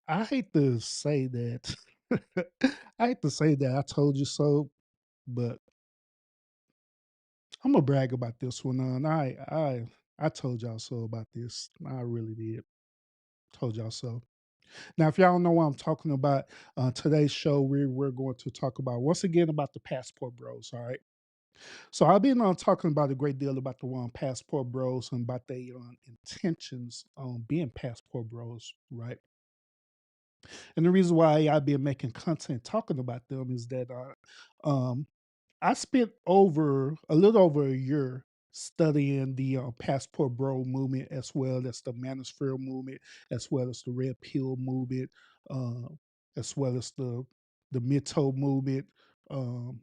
I hate to say that. I hate to say that I told you so, but I'm gonna brag about this one. I told y'all so about this. I really did. Told y'all so. Now, if y'all don't know what I'm talking about, today's show we're going to talk about once again about the passport bros. All right. So I've been talking about a great deal about the one passport bros and about their intentions on being passport bros, right? And the reason why I've been making content talking about them is that um, I spent over a little over a year studying the passport bro movement as well as the manosphere movement, as well as the red pill movement, uh, as well as the mid toe movement. Um,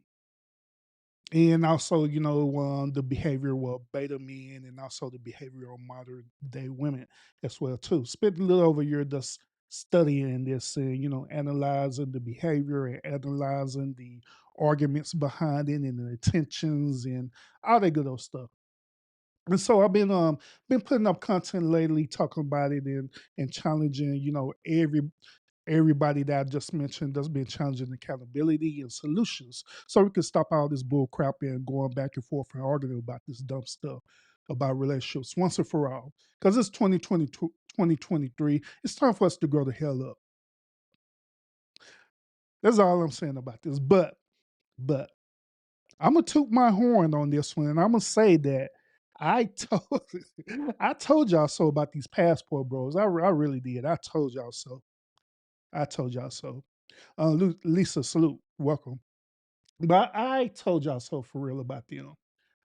and also, the behavior of beta men and also the behavior of modern day women as well too. Spent a little over a year just studying this and, analyzing the behavior and analyzing the arguments behind it and the intentions and all that good old stuff. And so I've been putting up content lately talking about it and challenging, everybody that I just mentioned that's been challenging accountability and solutions so we can stop all this bull crap and going back and forth and arguing about this dumb stuff about relationships once and for all. Because it's 2022, 2023. It's time for us to grow the hell up. That's all I'm saying about this. But I'm gonna toot my horn on this one and I'm gonna say that I told I told y'all so about these passport bros. I really did. I told y'all so. I told y'all so. Lisa, salute, welcome. But I told y'all so for real about them.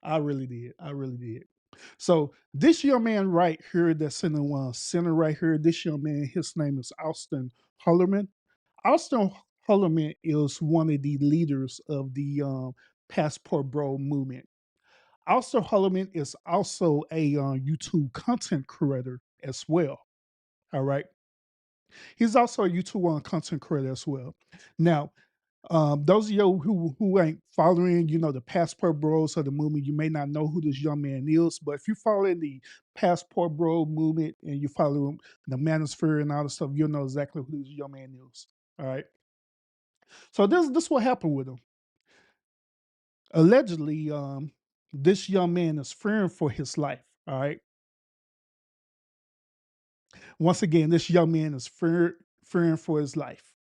I really did. I really did. So this young man right here that's in the center right here, this young man, his name is Austin Hollerman. Austin Hollerman is one of the leaders of the Passport Bro movement. Austin Hollerman is also a YouTube content creator as well. All right. He's also a YouTube content creator as well. Now, those of you who ain't following, the Passport Bros of the movement, you may not know who this young man is, but if you follow in the Passport Bro movement and you follow the Manosphere and all the stuff, you'll know exactly who this young man is. All right. So this what happened with him. Allegedly, this young man is fearing for his life. All right. Once again, this young man is fearing for his life.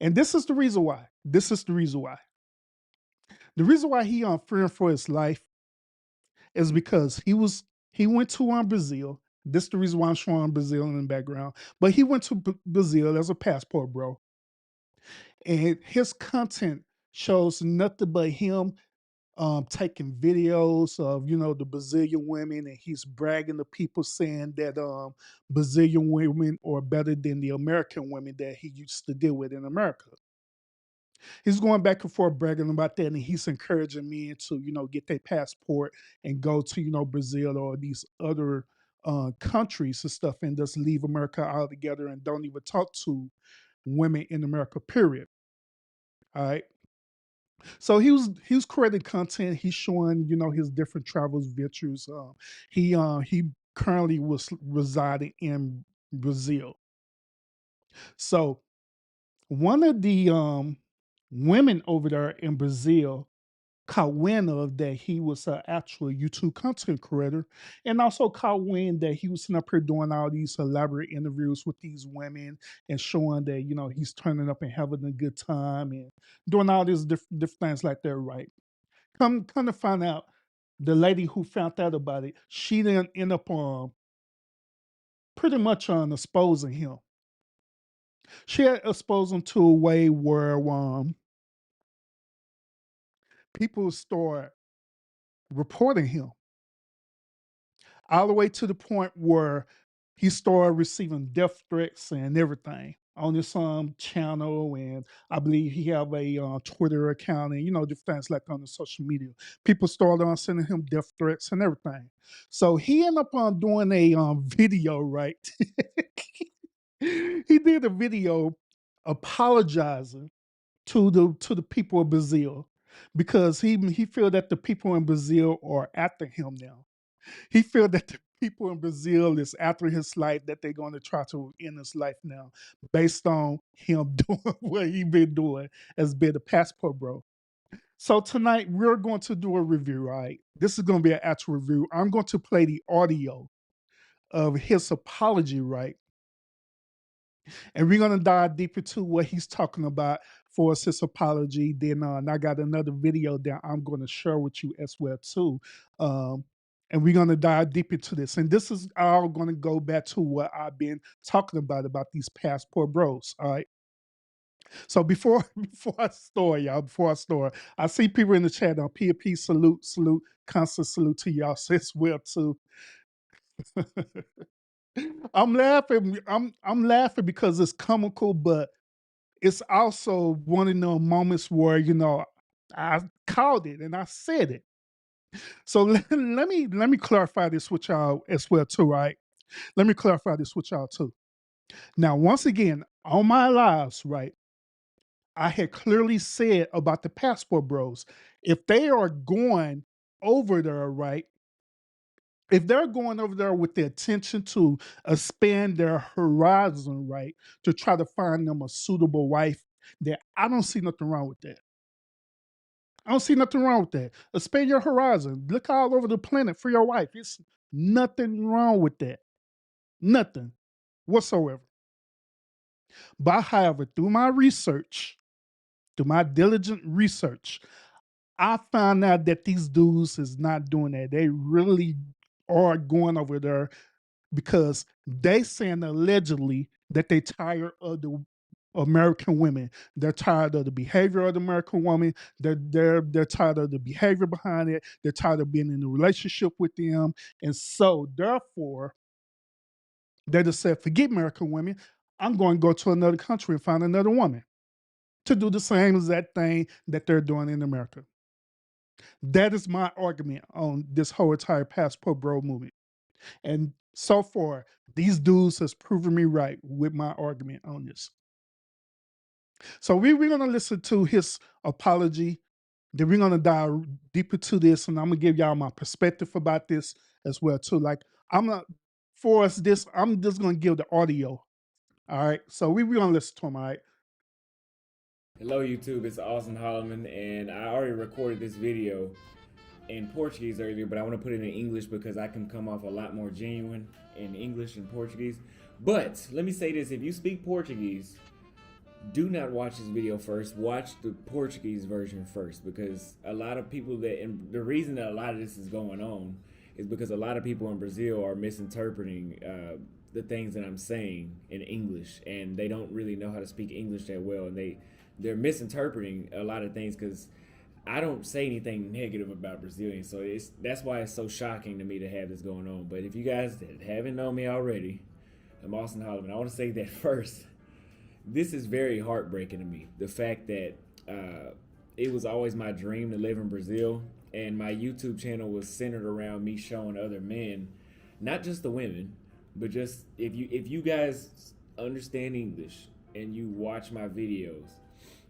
And this is the reason why. This is the reason why. The reason why he fearing for his life is because he went to Brazil. This is the reason why I'm showing Brazil in the background. But he went to Brazil as a passport, bro. And his content shows nothing but him taking videos of the Brazilian women, and he's bragging to people saying that Brazilian women are better than the American women that he used to deal with in America. He's going back and forth bragging about that, and he's encouraging men to, get their passport and go to, Brazil or these other countries and stuff, and just leave America altogether and don't even talk to women in America. Period. All right. So he was creating content. He's showing, his different travels ventures. He currently was residing in Brazil. So one of the women over there in Brazil caught wind of that he was an actual YouTube content creator, and also caught wind that he was sitting up here doing all these elaborate interviews with these women and showing that he's turning up and having a good time and doing all these different things like that. Right? Come to find out, the lady who found out about it, she then end up pretty much on exposing him. She had exposed him to a way where people start reporting him all the way to the point where he started receiving death threats and everything on his channel, and I believe he have a Twitter account and different things like on the social media. People started on sending him death threats and everything. So he ended up on doing a video, right? He did a video apologizing to the people of Brazil because he feel that the people in Brazil are after him now. He feel that people in Brazil is after his life that they're going to try to end his life now, based on him doing what he been doing as being a passport bro. So tonight we're going to do a review, right? This is going to be an actual review. I'm going to play the audio of his apology, right? And we're gonna dive deep into what he's talking about for us, his apology. Then and I got another video that I'm gonna share with you as well too. Um, and we're gonna dive deep into this. And this is all gonna go back to what I've been talking about these passport bros. All right. So before before I start, y'all, before I start, I see people in the chat on PFP salute, salute, constant salute to y'all as well too. I'm laughing. I'm laughing because it's comical, but it's also one of those moments where I called it and I said it. So let me clarify this with y'all as well too, right? Let me clarify this with y'all too. Now, once again, on my lives, right? I had clearly said about the passport bros, if they are going over there, right? If they're going over there with the intention to expand their horizon, right, to try to find them a suitable wife, then I don't see nothing wrong with that. I don't see nothing wrong with that. Expand your horizon. Look all over the planet for your wife. It's nothing wrong with that. Nothing whatsoever. But however, through my diligent research, I found out that these dudes is not doing that. They really are going over there because they saying allegedly that they tired of the American women. They're tired of the behavior of the American woman. They're tired of the behavior behind it. They're tired of being in a relationship with them. And so therefore, they just said, forget American women. I'm going to go to another country and find another woman to do the same exact thing that they're doing in America. That is my argument on this whole entire passport bro movement. And so far, these dudes has proven me right with my argument on this. So we're gonna listen to his apology. Then we're gonna dive deeper to this, and I'm gonna give y'all my perspective about this as well too. Like I'm not for us this. I'm just gonna give the audio. All right. So we're gonna listen to him. All right. Hello YouTube, it's Austin Holloman, and I already recorded this video in Portuguese earlier, but I want to put it in English because I can come off a lot more genuine in English and Portuguese. But let me say this, if you speak Portuguese, do not watch this video first. Watch the Portuguese version first, because a lot of people and the reason that a lot of this is going on is because a lot of people in Brazil are misinterpreting the things that I'm saying in English, and they don't really know how to speak English that well, and they're misinterpreting a lot of things because I don't say anything negative about Brazilians, so that's why it's so shocking to me to have this going on. But if you guys haven't known me already, I'm Austin Holloman. I want to say that first. This is very heartbreaking to me. The fact that it was always my dream to live in Brazil, and my YouTube channel was centered around me showing other men, not just the women, but just if you guys understand English and you watch my videos,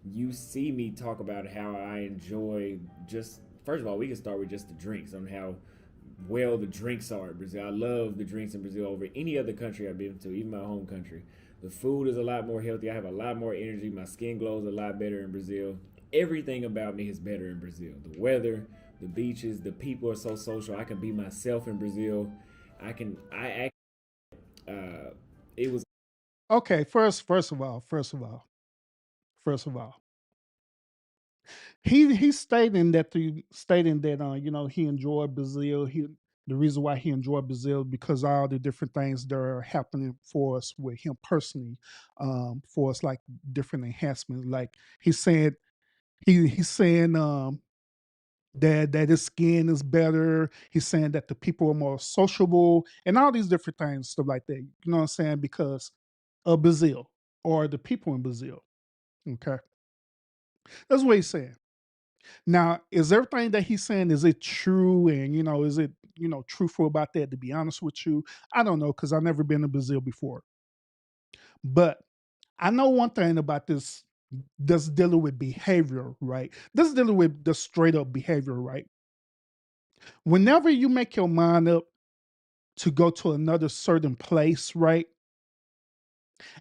you see me talk about how I enjoy just first of all, we can start with just the drinks on how well the drinks are in Brazil. I love the drinks in Brazil over any other country I've been to, even my home country. The food is a lot more healthy. I have a lot more energy. My skin glows a lot better in Brazil. Everything about me is better in Brazil. The weather, the beaches, the people are so social. I can be myself in Brazil. Uh, it was Okay. First of all, he's stating that he enjoyed Brazil. The reason why he enjoyed Brazil because all the different things that are happening for us with him personally, for us like different enhancements. Like he's saying that his skin is better. He's saying that the people are more sociable and all these different things, stuff like that. You know what I'm saying? Because of Brazil or the people in Brazil. Okay, that's what he's saying. Now, is everything that he's saying is it true and is it truthful about that? To be honest with you, I don't know because I've never been to Brazil before. But I know one thing about this that's dealing with behavior, right? This is dealing with the straight up behavior, right? Whenever you make your mind up to go to another certain place, right?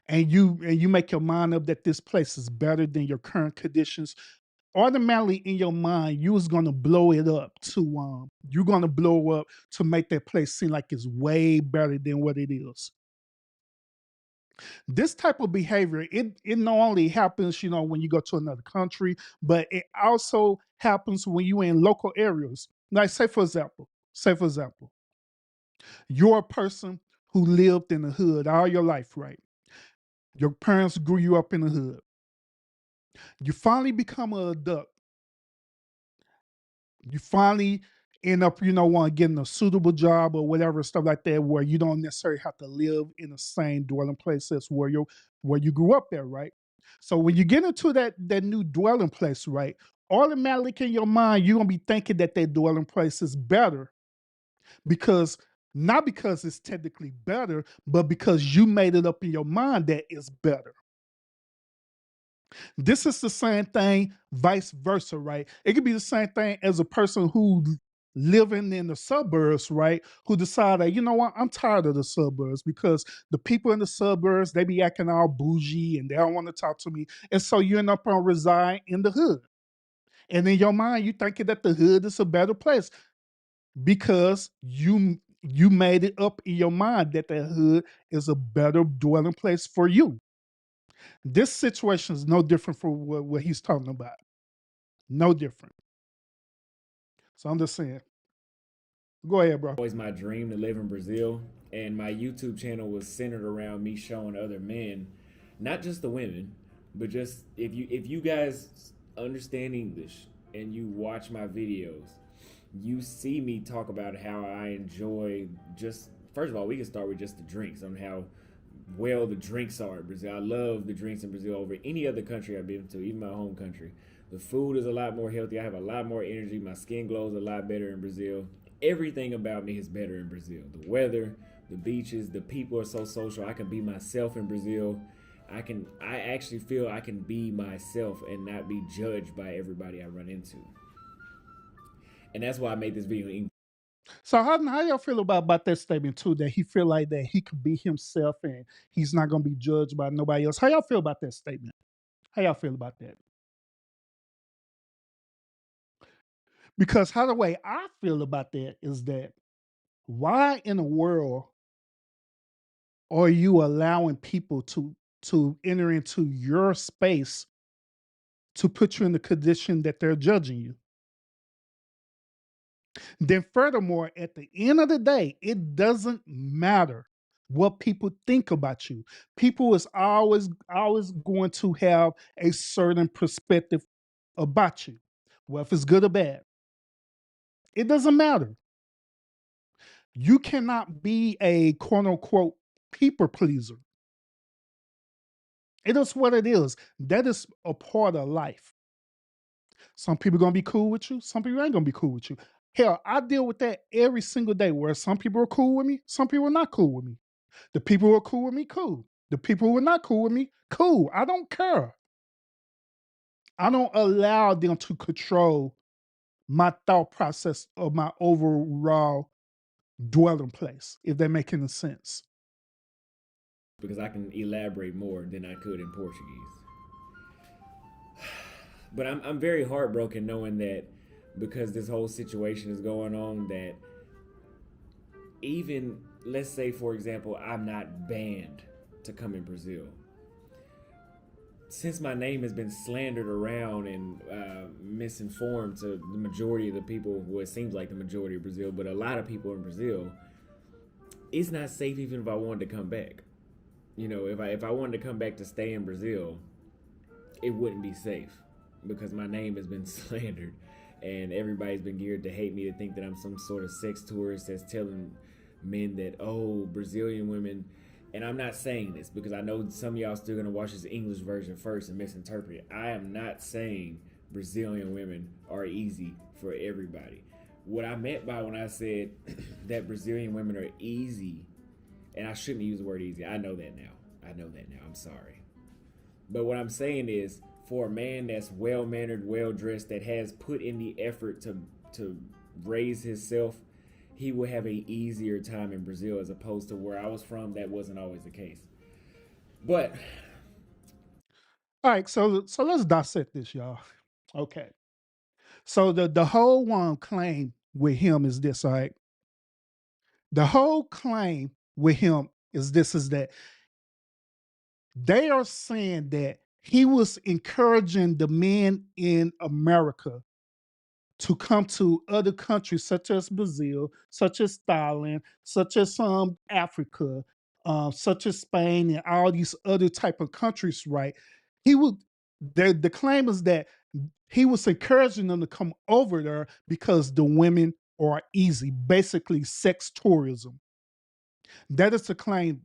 And you make your mind up that this place is better than your current conditions, automatically in your mind, you was gonna blow it up to you're gonna blow up to make that place seem like it's way better than what it is. This type of behavior, it not only happens, when you go to another country, but it also happens when you in local areas. Like say for example, you're a person who lived in the hood all your life, right? Your parents grew you up in the hood. You finally become an adult. You finally end up, getting a suitable job or whatever, stuff like that, where you don't necessarily have to live in the same dwelling place as where you grew up there, right? So when you get into that new dwelling place, right, automatically in your mind, you're gonna be thinking that dwelling place is better because not because it's technically better, but because you made it up in your mind that it's better. This is the same thing, vice versa, right? It could be the same thing as a person who living in the suburbs, right? Who decided, you know what, I'm tired of the suburbs because the people in the suburbs, they be acting all bougie and they don't want to talk to me. And so you end up on reside in the hood. And in your mind, you thinking that the hood is a better place because you made it up in your mind that the hood is a better dwelling place for you. This situation is no different from what he's talking about. No different. So I'm just saying. Go ahead, bro. Always my dream to live in Brazil, and my YouTube channel was centered around me showing other men, not just the women, but just if you guys understand English and you watch my videos, you see me talk about how I enjoy just first of all, we can start with just the drinks on how well the drinks are in Brazil. I love the drinks in Brazil over any other country I've been to, even my home country. The food is a lot more healthy. I have a lot more energy. My skin glows a lot better in Brazil. Everything about me is better in Brazil. The weather, the beaches, the people are so social. I can be myself in Brazil. I actually feel I can be myself and not be judged by everybody I run into. And that's why I made this video in English. So how y'all feel about that statement too? That he feel like that he could be himself and he's not gonna be judged by nobody else. How y'all feel about that statement? How y'all feel about that? Because how the way I feel about that is that why in the world are you allowing people to enter into your space to put you in the condition that they're judging you? Then furthermore, at the end of the day, it doesn't matter what people think about you. People is always going to have a certain perspective about you. Well, if it's good or bad, it doesn't matter. You cannot be a quote unquote people pleaser. It is what it is. That is a part of life. Some people gonna be cool with you. Some people ain't gonna be cool with you. Hell, I deal with that every single day. Where some people are cool with me, some people are not cool with me. The people who are cool with me, cool. The people who are not cool with me, cool. I don't care. I don't allow them to control my thought process of my overall dwelling place. If that makes any sense. Because I can elaborate more than I could in Portuguese. But I'm very heartbroken knowing that because this whole situation is going on, that even let's say for example I'm not banned to come in Brazil. Since my name has been slandered around and misinformed to the majority of the people, well, it seems like the majority of Brazil, but a lot of people in Brazil, it's not safe even if I wanted to come back. You know, if I wanted to come back to stay in Brazil, it wouldn't be safe because my name has been slandered and everybody's been geared to hate me, to think that I'm some sort of sex tourist that's telling men that, oh, Brazilian women. And I'm not saying this because I know some of y'all still gonna watch this English version first and misinterpret it. I am not saying Brazilian women are easy for everybody. What I meant by when I said that Brazilian women are easy, and I shouldn't use the word easy. I know that now. I'm sorry. But what I'm saying is, for a man that's well mannered, well dressed, that has put in the effort to raise himself he would have a easier time in Brazil as opposed to where I was from. That wasn't always the case. But All right, so let's dissect this, y'all. Okay. So the whole one claim with him is this, all right? The whole claim with him is this is that they are saying that he was encouraging the men in America to come to other countries such as Brazil, such as Thailand, such as Africa, such as Spain, and all these other type of countries. Right? He would. The claim is that he was encouraging them to come over there because the women are easy, basically sex tourism. That is the claim.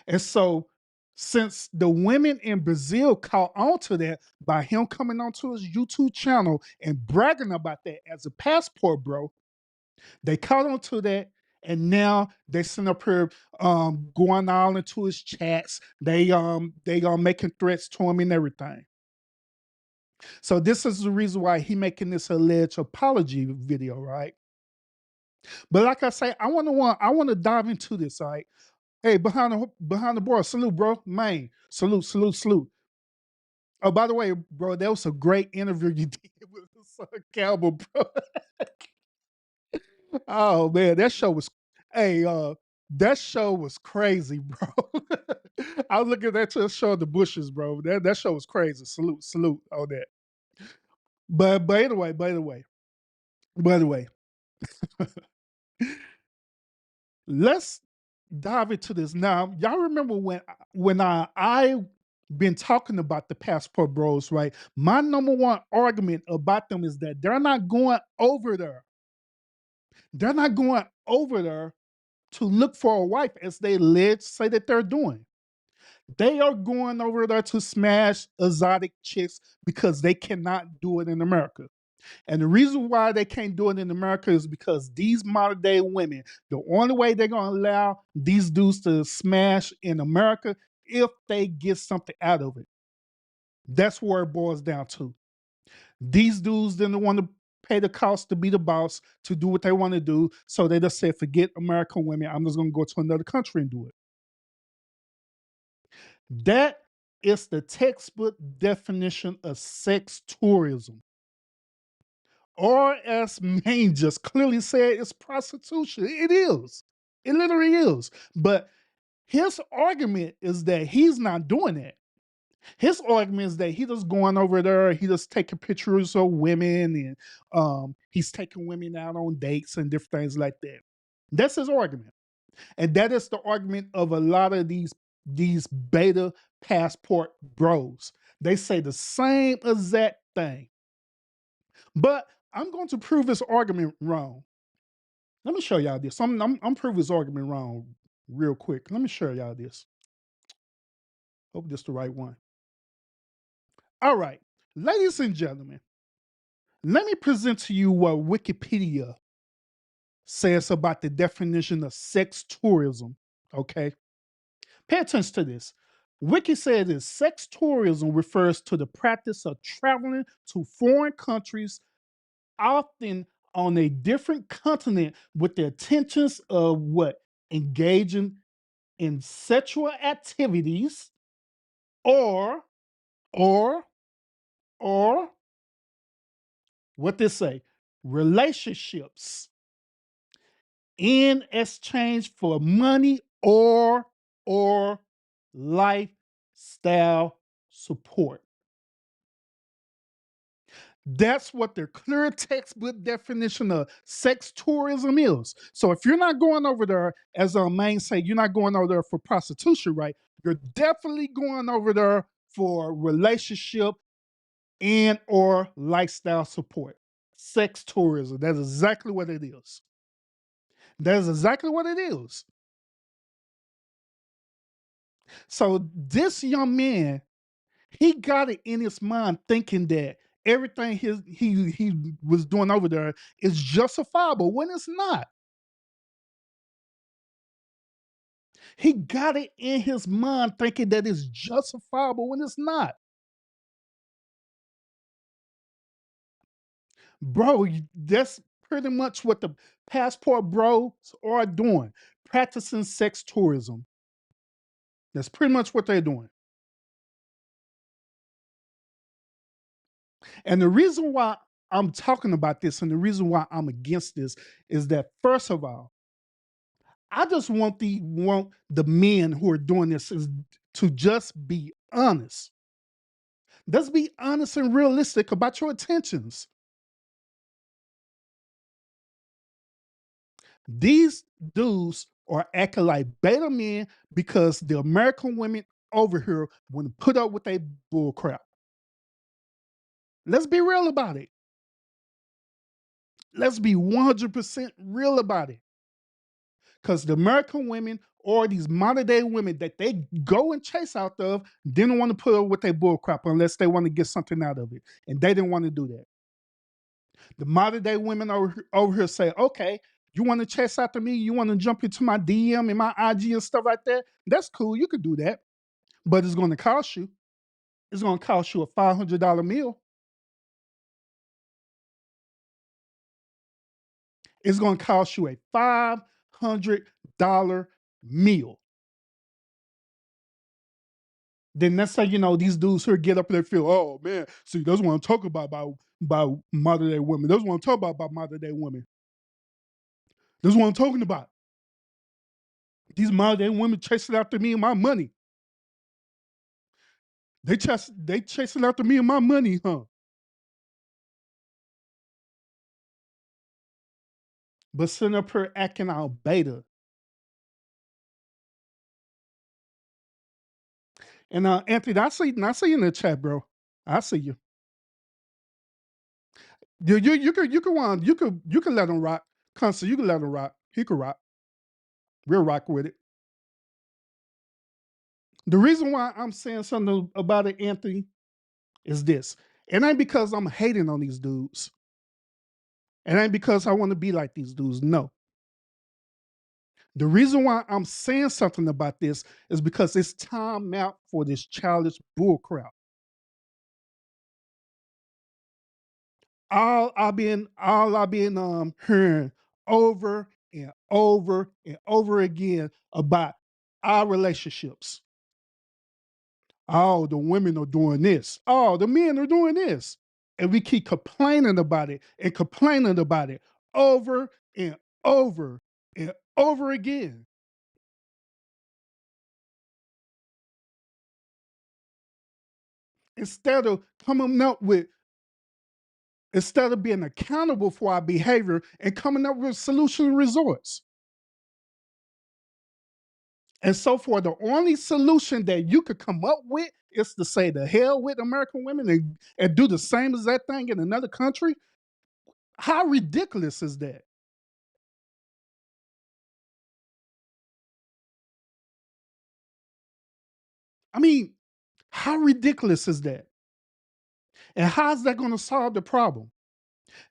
And so, since the women in Brazil caught on to that by him coming onto his YouTube channel and bragging about that as a passport, bro, they caught on to that. And now they send up here going all into his chats. They making threats to him and everything. So this is the reason why he making this alleged apology video, right? But like I say, I want to dive into this, all right? Hey, behind the bar, salute, bro. Man, salute, salute, salute. Oh, by the way, bro, that was a great interview you did with Son Campbell, bro. Oh man, that show was hey, that show was crazy, bro. I was looking at that show the bushes, bro. That show was crazy. Salute, salute on that. But anyway, by the way, let's dive into this now. Y'all remember when I been talking about the passport bros, right? My number one argument about them is that they're not going over there. They're not going over there to look for a wife as they say that they're doing. They are going over there to smash exotic chicks because they cannot do it in America. And the reason why they can't do it in America is because these modern day women, the only way they're going to allow these dudes to smash in America if they get something out of it. That's where it boils down to. These dudes didn't want to pay the cost to be the boss, to do what they want to do. So they just said, forget American women. I'm just going to go to another country and do it. That is the textbook definition of sex tourism. Or as Maine just clearly said, it's prostitution. It is. It literally is. But his argument is that he's not doing that. His argument is that he just going over there, he just taking pictures of women and he's taking women out on dates and different things like that. That's his argument. And that is the argument of a lot of these beta passport bros. They say the same exact thing. But I'm going to prove his argument wrong. Let me show y'all this. I'm proving his argument wrong real quick. Let me show y'all this. Hope this is the right one. All right, ladies and gentlemen, let me present to you what Wikipedia says about the definition of sex tourism. Okay, pay attention to this. Wiki says that sex tourism refers to the practice of traveling to foreign countries, often on a different continent, with the intentions of what? Engaging in sexual activities or or or what they say, relationships in exchange for money or lifestyle support. That's what their clear textbook definition of sex tourism is. So if you're not going over there, as Maine say, you're not going over there for prostitution, right? You're definitely going over there for relationship and or lifestyle support. Sex tourism. That's exactly what it is. That is exactly what it is. So this young man, he got it in his mind thinking that everything he was doing over there is justifiable when it's not. He got it in his mind thinking that it's justifiable when it's not. Bro, that's pretty much what the passport bros are doing, practicing sex tourism. That's pretty much what they're doing. And the reason why I'm talking about this and the reason why I'm against this is that, first of all, I just want the men who are doing this to just be honest. Let's be honest and realistic about your intentions. These dudes are acting like beta men because the American women over here want to put up with a bull crap. Let's be real about it. Let's be 100% real about it. Because the American women or these modern day women that they go and chase out of didn't want to put up with their bull crap unless they want to get something out of it. And they didn't want to do that. The modern day women over here say, okay, you want to chase after me? You want to jump into my DM and my IG and stuff like that? That's cool. You could do that. But it's going to cost you. It's going to cost you a $500 meal. It's going to cost you a $500 meal. Then next thing you know, these dudes here get up and they feel, oh man, see, that's what I'm talking about modern day women. That's what I'm talking about modern day women. That's what I'm talking about. These modern day women chasing after me and my money. They chasing after me and my money, huh? But sitting up here acting out beta. And Anthony, I see you in the chat, bro. I see you. You can let him rock. Constant, you can let him rock. He could rock. We'll rock with it. The reason why I'm saying something about it, Anthony, is this. It ain't because I'm hating on these dudes. It ain't because I want to be like these dudes. No. The reason why I'm saying something about this is because it's time out for this childish bullcrap. All I've been hearing over and over and over again about our relationships. Oh, the women are doing this. Oh, the men are doing this. And we keep complaining about it and complaining about it over and over and over again. Instead of coming up with, instead of being accountable for our behavior and coming up with solution resorts. And so for the only solution that you could come up with is to say the hell with American women and do the same as that thing in another country. How ridiculous is that? I mean, how ridiculous is that? And how's that going to solve the problem?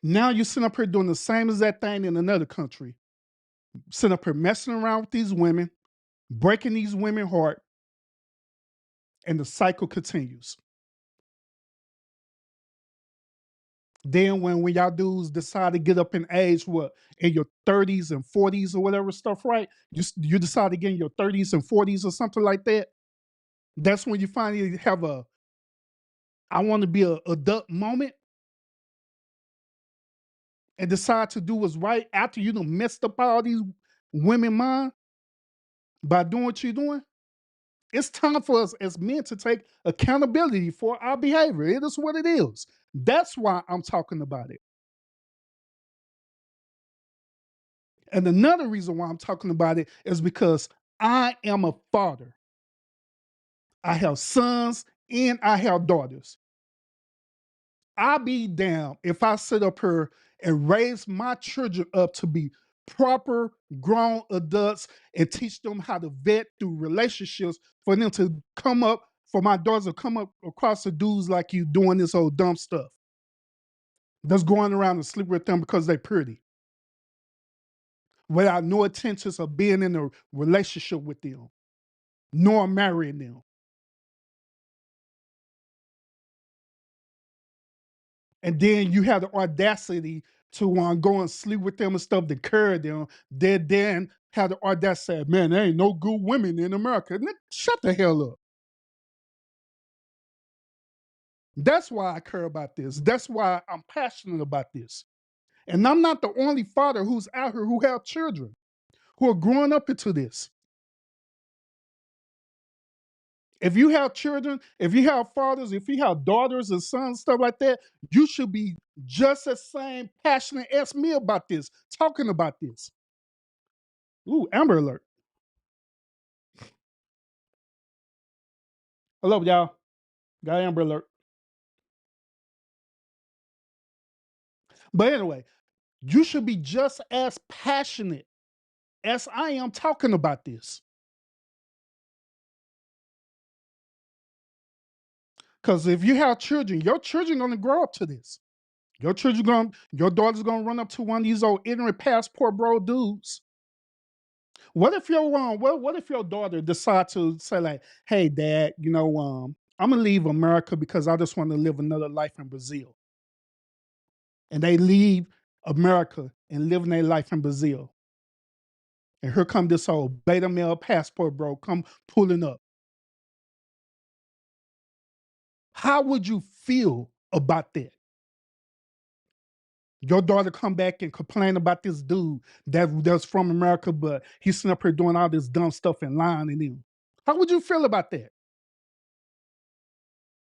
Now you're sitting up here doing the same as that thing in another country, sitting up here messing around with these women, breaking these women's heart, and the cycle continues. Then when y'all dudes decide to get up in age, what, in your 30s and 40s or whatever stuff, right? You decide to get in your 30s and 40s or something like that. That's when you finally have a I want to be a adult moment and decide to do what's right after you done messed up all these women mind by doing what you're doing. It's time for us as men to take accountability for our behavior. It is what it is. That's why I'm talking about it. And another reason why I'm talking about it is because I am a father. I have sons and I have daughters. I'll be damned if I sit up here and raise my children up to be proper grown adults and teach them how to vet through relationships for them to come up, for my daughters to come up across the dudes like you doing this old dumb stuff. That's going around and sleep with them because they're pretty without no intentions of being in a relationship with them, nor marrying them. And then you have the audacity to go and sleep with them and stuff, to carry them, they then had the audacity, say, man, there ain't no good women in America. Shut the hell up. That's why I care about this. That's why I'm passionate about this. And I'm not the only father who's out here who have children who are growing up into this. If you have children, if you have fathers, if you have daughters and sons, stuff like that, you should be just as same passionate as me about this, talking about this. Ooh, Amber Alert. Hello, y'all. Got Amber Alert. But anyway, you should be just as passionate as I am talking about this. Because if you have children, your children gonna grow up to this. Your daughter's gonna run up to one of these old ignorant passport bro dudes. What if what if your daughter decide to say like, hey dad, I'm gonna leave America because I just want to live another life in Brazil. And they leave America and living their life in Brazil. And here come this old beta male passport bro come pulling up. How would you feel about that? Your daughter come back and complain about this dude that's from America, but he's sitting up here doing all this dumb stuff and lying to you. How would you feel about that?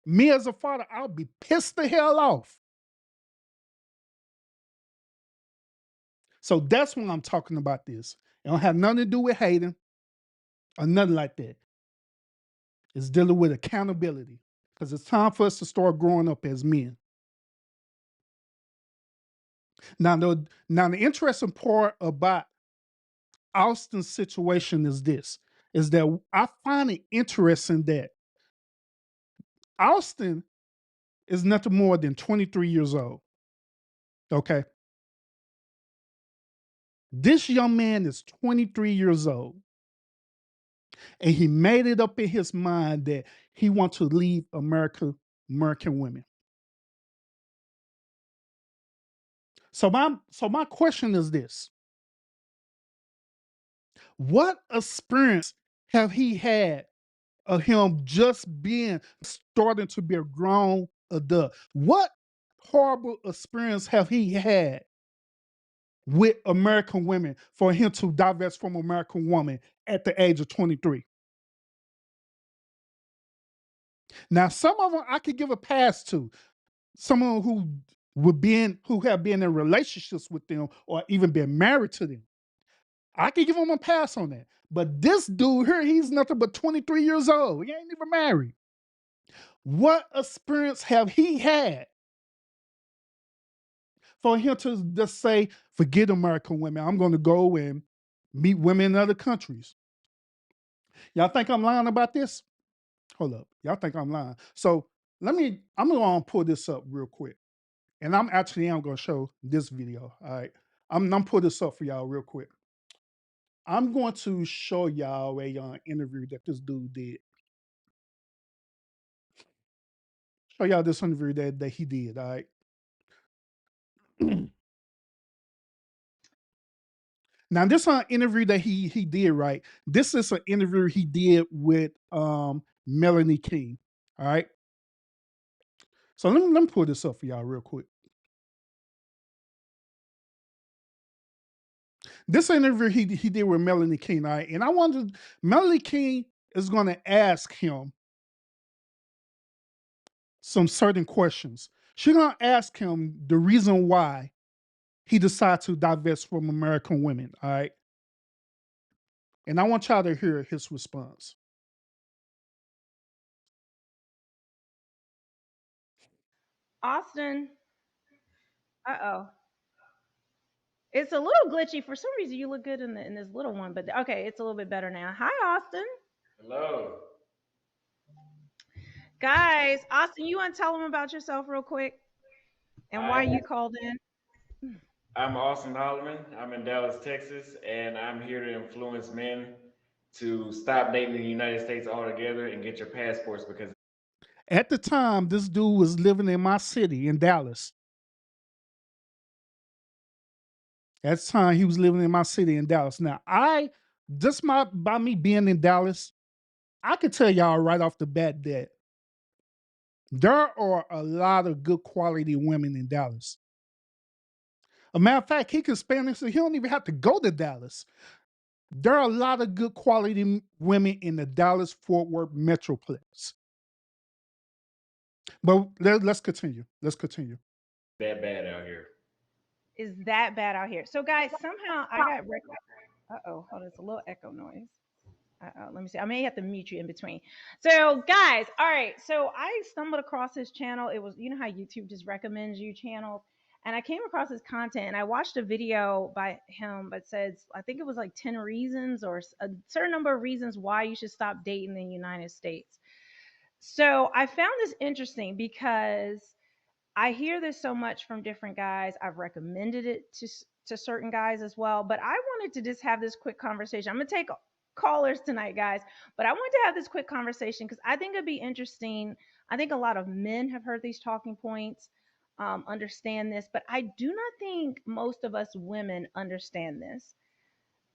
Me as a father, I'll be pissed the hell off. So that's when I'm talking about this. It don't have nothing to do with hating or nothing like that. It's dealing with accountability because it's time for us to start growing up as men. Now the interesting part about Austin's situation is this, is that I find it interesting that Austin is nothing more than 23 years old. Okay. This young man is 23 years old. And he made it up in his mind that he wants to leave American women. So my question is this. What experience have he had of him just being starting to be a grown adult? What horrible experience have he had with American women for him to divest from American woman at the age of 23? Now, some of them I could give a pass to. Someone who have been in relationships with them or even been married to them. I could give him a pass on that. But this dude here, he's nothing but 23 years old. He ain't even married. What experience have he had for him to just say, forget American women? I'm going to go and meet women in other countries. Y'all think I'm lying about this? Hold up. Y'all think I'm lying. So I'm going to pull this up real quick. And I'm going to show this video. All right. I'm pull this up for y'all real quick. I'm going to show y'all a interview that this dude did. Show y'all this interview that he did. All right. Now this interview that he did, right? This is an interview he did with Melanie King. All right. So let me pull this up for y'all real quick. This interview he did with Melanie King, all right? And I wanted Melanie King is going to ask him some certain questions. She's going to ask him the reason why he decided to divest from American women, all right? And I want y'all to hear his response. Austin. Uh-oh. It's a little glitchy. For some reason, you look good in this little one, but okay, it's a little bit better now. Hi, Austin. Hello. Guys, Austin, you want to tell them about yourself real quick and why I you called in? I'm Austin Holloman. I'm in Dallas, Texas, and I'm here to influence men to stop dating in the United States altogether and get your passports because At the time, this dude was living in my city in Dallas. At the time, he was living in my city in Dallas. Now, I just my by me being in Dallas, I could tell y'all right off the bat that there are a lot of good quality women in Dallas. A matter of fact, he can Spanish, so he don't even have to go to Dallas. There are a lot of good quality women in the Dallas Fort Worth metroplex. But let's continue. Let's continue. That bad out here. Is that bad out here? So, guys, somehow I got. Uh oh, hold on, it's a little echo noise. Let me see. I may have to mute you in between. So, guys, all right. So, I stumbled across his channel. It was, you know, how YouTube just recommends you channels. And I came across his content and I watched a video by him that says, I think it was like 10 reasons or a certain number of reasons why you should stop dating in the United States. So, I found this interesting because I hear this so much from different guys. I've recommended it to certain guys as well, but I wanted to just have this quick conversation. I'm going to take callers tonight, guys, but I wanted to have this quick conversation because I think it'd be interesting. I think a lot of men have heard these talking points, understand this, but I do not think most of us women understand this.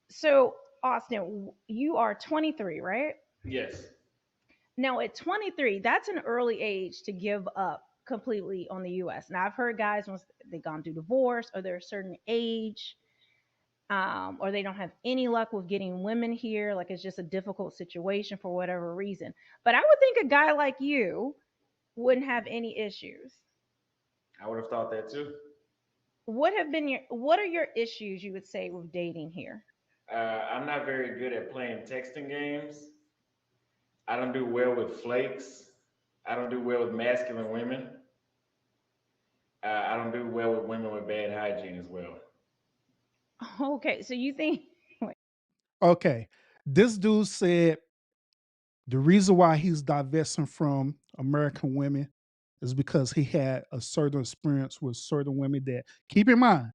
So, Austin, you are 23, right? Yes. Now, at 23, that's an early age to give up completely on the US. Now, I've heard guys once they've gone through divorce or they're a certain age, or they don't have any luck with getting women here, like it's just a difficult situation for whatever reason. But I would think a guy like you wouldn't have any issues. I would have thought that too. What are your issues you would say with dating here? I'm not very good at playing texting games. I don't do well with flakes. I don't do well with masculine women. I don't do well with women with bad hygiene as well. Okay, so you think Okay. This dude said the reason why he's divesting from American women is because he had a certain experience with certain women that, keep in mind,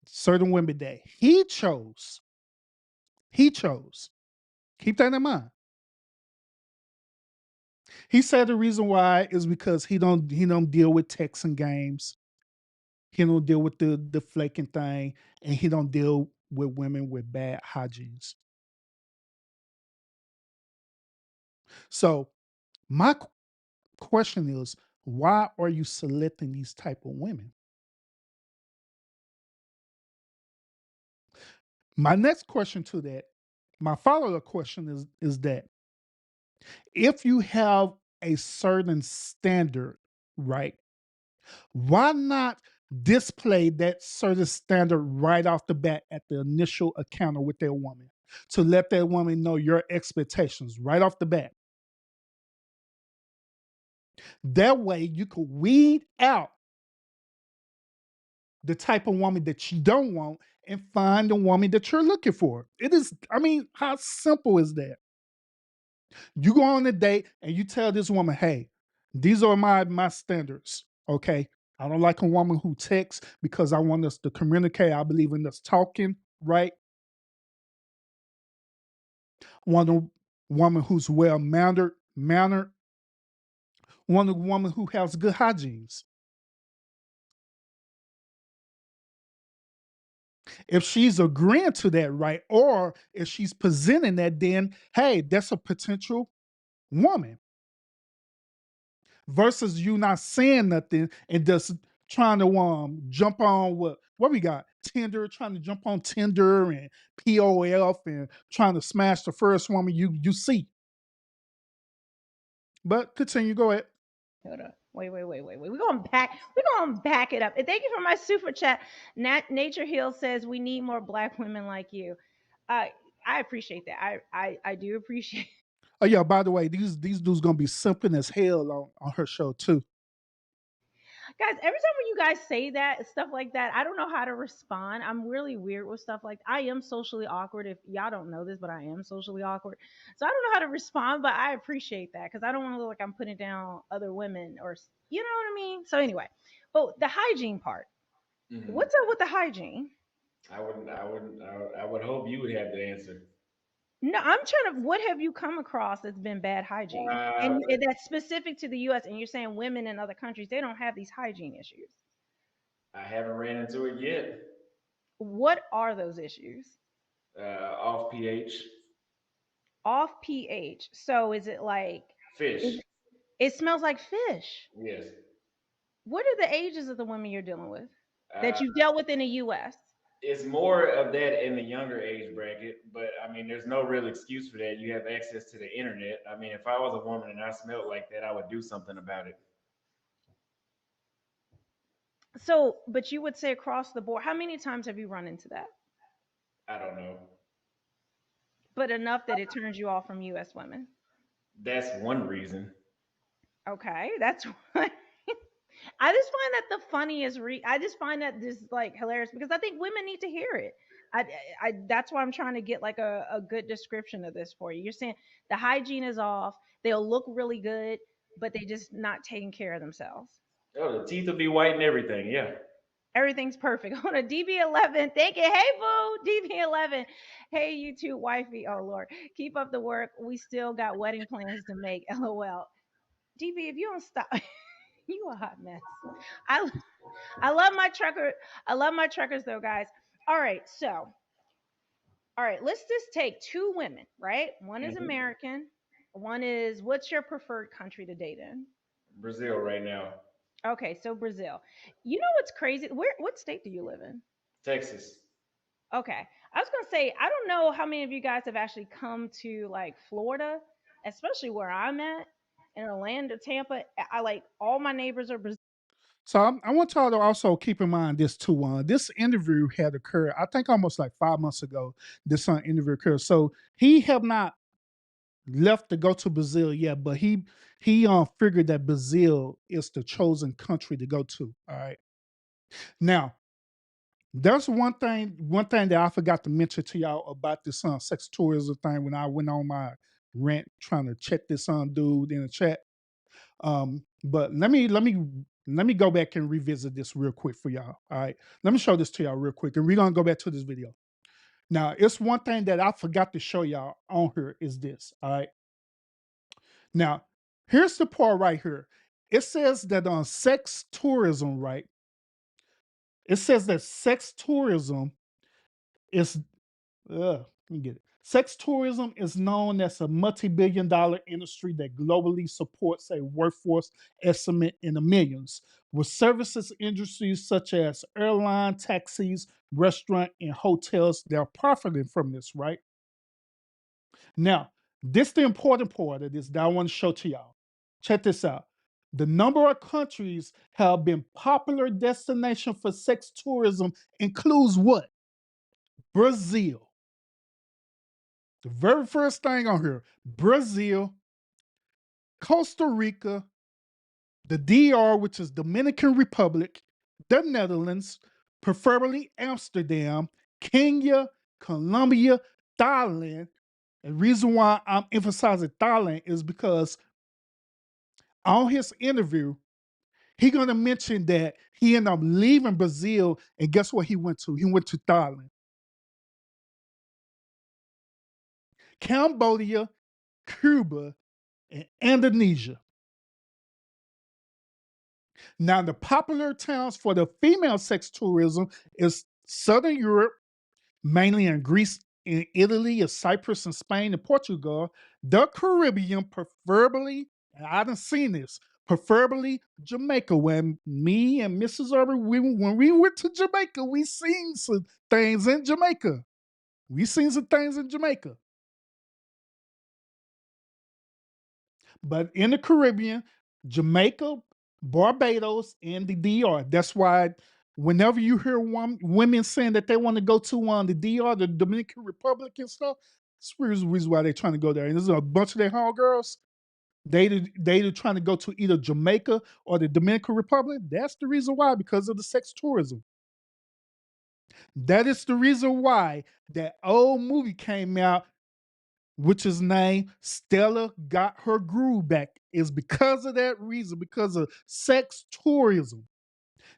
certain women that he chose. He chose. Keep that in mind. He said the reason why is because he don't deal with texting games. He don't deal with the flaking thing, and he don't deal with women with bad hygienes. So my question is, why are you selecting these type of women? My next question to that, my follow-up question is that if you have a certain standard, right? Why not display that certain standard right off the bat at the initial encounter with that woman to let that woman know your expectations right off the bat? That way you can weed out the type of woman that you don't want and find the woman that you're looking for. It is, I mean, how simple is that? You go on a date and you tell this woman, hey, these are my standards. Okay. I don't like a woman who texts because I want us to communicate. I believe in us talking, right? I want a woman who's well mannered, want a woman who has good hygienes. If she's agreeing to that, right? Or if she's presenting that, then hey, that's a potential woman versus you not saying nothing and just trying to jump on what we got Tinder, trying to jump on Tinder and POF and trying to smash the first woman you see. But continue, go ahead. hold on. Wait. We're going back. We're going to back it up. And thank you for my super chat. Nature Hill says we need more black women like you. Uh, I appreciate that. I do appreciate. Oh yeah, by the way, these dudes gonna be simping as hell on her show too. Guys, every time when you guys say that stuff like that, I don't know how to respond. I'm really weird with stuff like I am socially awkward. If y'all don't know this, but I am socially awkward, so I don't know how to respond. But I appreciate that because I don't want to look like I'm putting down other women or you know what I mean. So anyway, but the hygiene part. Hmm. What's up with the hygiene? I would hope you would have the answer. No, I'm trying to. What have you come across that's been bad hygiene, Uh, and that's specific to the U.S. And you're saying women in other countries they don't have these hygiene issues. I haven't ran into it yet. What are those issues? Off pH, Off pH. So is it like fish. is it smells like fish? Yes. What are the ages of the women you're dealing with Uh, that you've dealt with in the U.S.? it's more of that in the younger age bracket, but I mean, there's no real excuse for that. You have access to the internet. I mean, if I was a woman and I smelled like that, I would do something about it. So, but you would say across the board, how many times have you run into that? I don't know. But enough that it turns you off from U.S. women. That's one reason. Okay, that's what I just find that the funniest. I just find that this like hilarious because I think women need to hear it. That's why I'm trying to get like a good description of this for you. You're saying the hygiene is off. They'll look really good, but they just not taking care of themselves. Oh, the teeth will be white and everything. Yeah. Everything's perfect on a DB11. Thank you. Hey, boo, DB11. Hey, you two, wifey. Oh, Lord. Keep up the work. We still got wedding plans to make. LOL. DB, if you don't stop, you a hot mess. I I love my trucker. I love my truckers though, guys. All right, so all right, let's just take two women, right? One is Hmm. American. One is what's your preferred country to date in? Brazil right now. Okay, so Brazil. You know what's crazy? What state do you live in? Texas. Okay. I was gonna say, I don't know how many of you guys have actually come to like Florida, especially where I'm at in Orlando, Tampa. I like all my neighbors are Brazil. So I want y'all to also keep in mind this too. This interview had occurred, I think, almost like 5 months ago. This interview occurred, so he have not left to go to Brazil yet, but he figured that Brazil is the chosen country to go to. All right, now there's one thing that I forgot to mention to y'all about this sex tourism thing when I went on my rant trying to check this dude in the chat. But let me go back and revisit this real quick for y'all. All right. Let me show this to y'all real quick. And we're gonna go back to this video. Now, it's one thing that I forgot to show y'all on here is this. All right. Now, here's the part right here. It says that on sex tourism, right? It says that sex tourism is let me get it. Sex tourism is known as a multi-billion-dollar industry that globally supports a workforce estimate in the millions, with services industries such as airline, taxis, restaurant, and hotels that are profiting from this, right? Now, this the important part of this that I want to show to y'all. Check this out. The number of countries have been popular destination for sex tourism includes what? Brazil. The very first thing on here, Brazil, Costa Rica, the DR, which is Dominican Republic, the Netherlands, preferably Amsterdam, Kenya, Colombia, Thailand. The reason why I'm emphasizing Thailand is because on his interview, he gonna mention that he ended up leaving Brazil, and guess what he went to? He went to Thailand, Cambodia, Cuba, and Indonesia. Now, the popular towns for the female sex tourism is Southern Europe, mainly in Greece, in Italy, Cyprus, and Spain and Portugal. The Caribbean, preferably, and I haven't seen this, preferably Jamaica. When me and Mrs. Urban, when we went to Jamaica, we seen some things in Jamaica. We seen some things in Jamaica. But in the Caribbean, Jamaica, Barbados, and the DR. That's why whenever you hear women saying that they want to go to the DR, the Dominican Republic and stuff, that's the reason why they're trying to go there. And there's a bunch of their homegirls. They trying to go to either Jamaica or the Dominican Republic. That's the reason why, because of the sex tourism. That is the reason why that old movie came out, which is named Stella Got Her Groove Back, is because of that reason, because of sex tourism.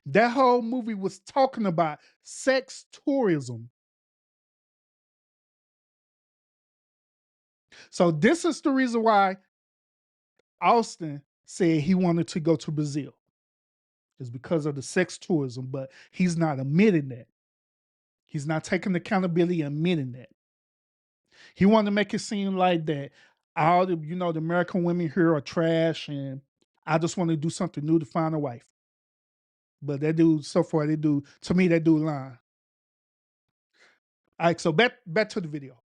That whole movie was talking about sex tourism. So this is the reason why Austin said he wanted to go to Brazil. Is because of the sex tourism, but he's not admitting that. He's not taking accountability and admitting that. He wanted to make it seem like that all the, the American women here are trash and I just want to do something new to find a wife. But that dude, so far, to me, that dude lying. All right, so back to the video.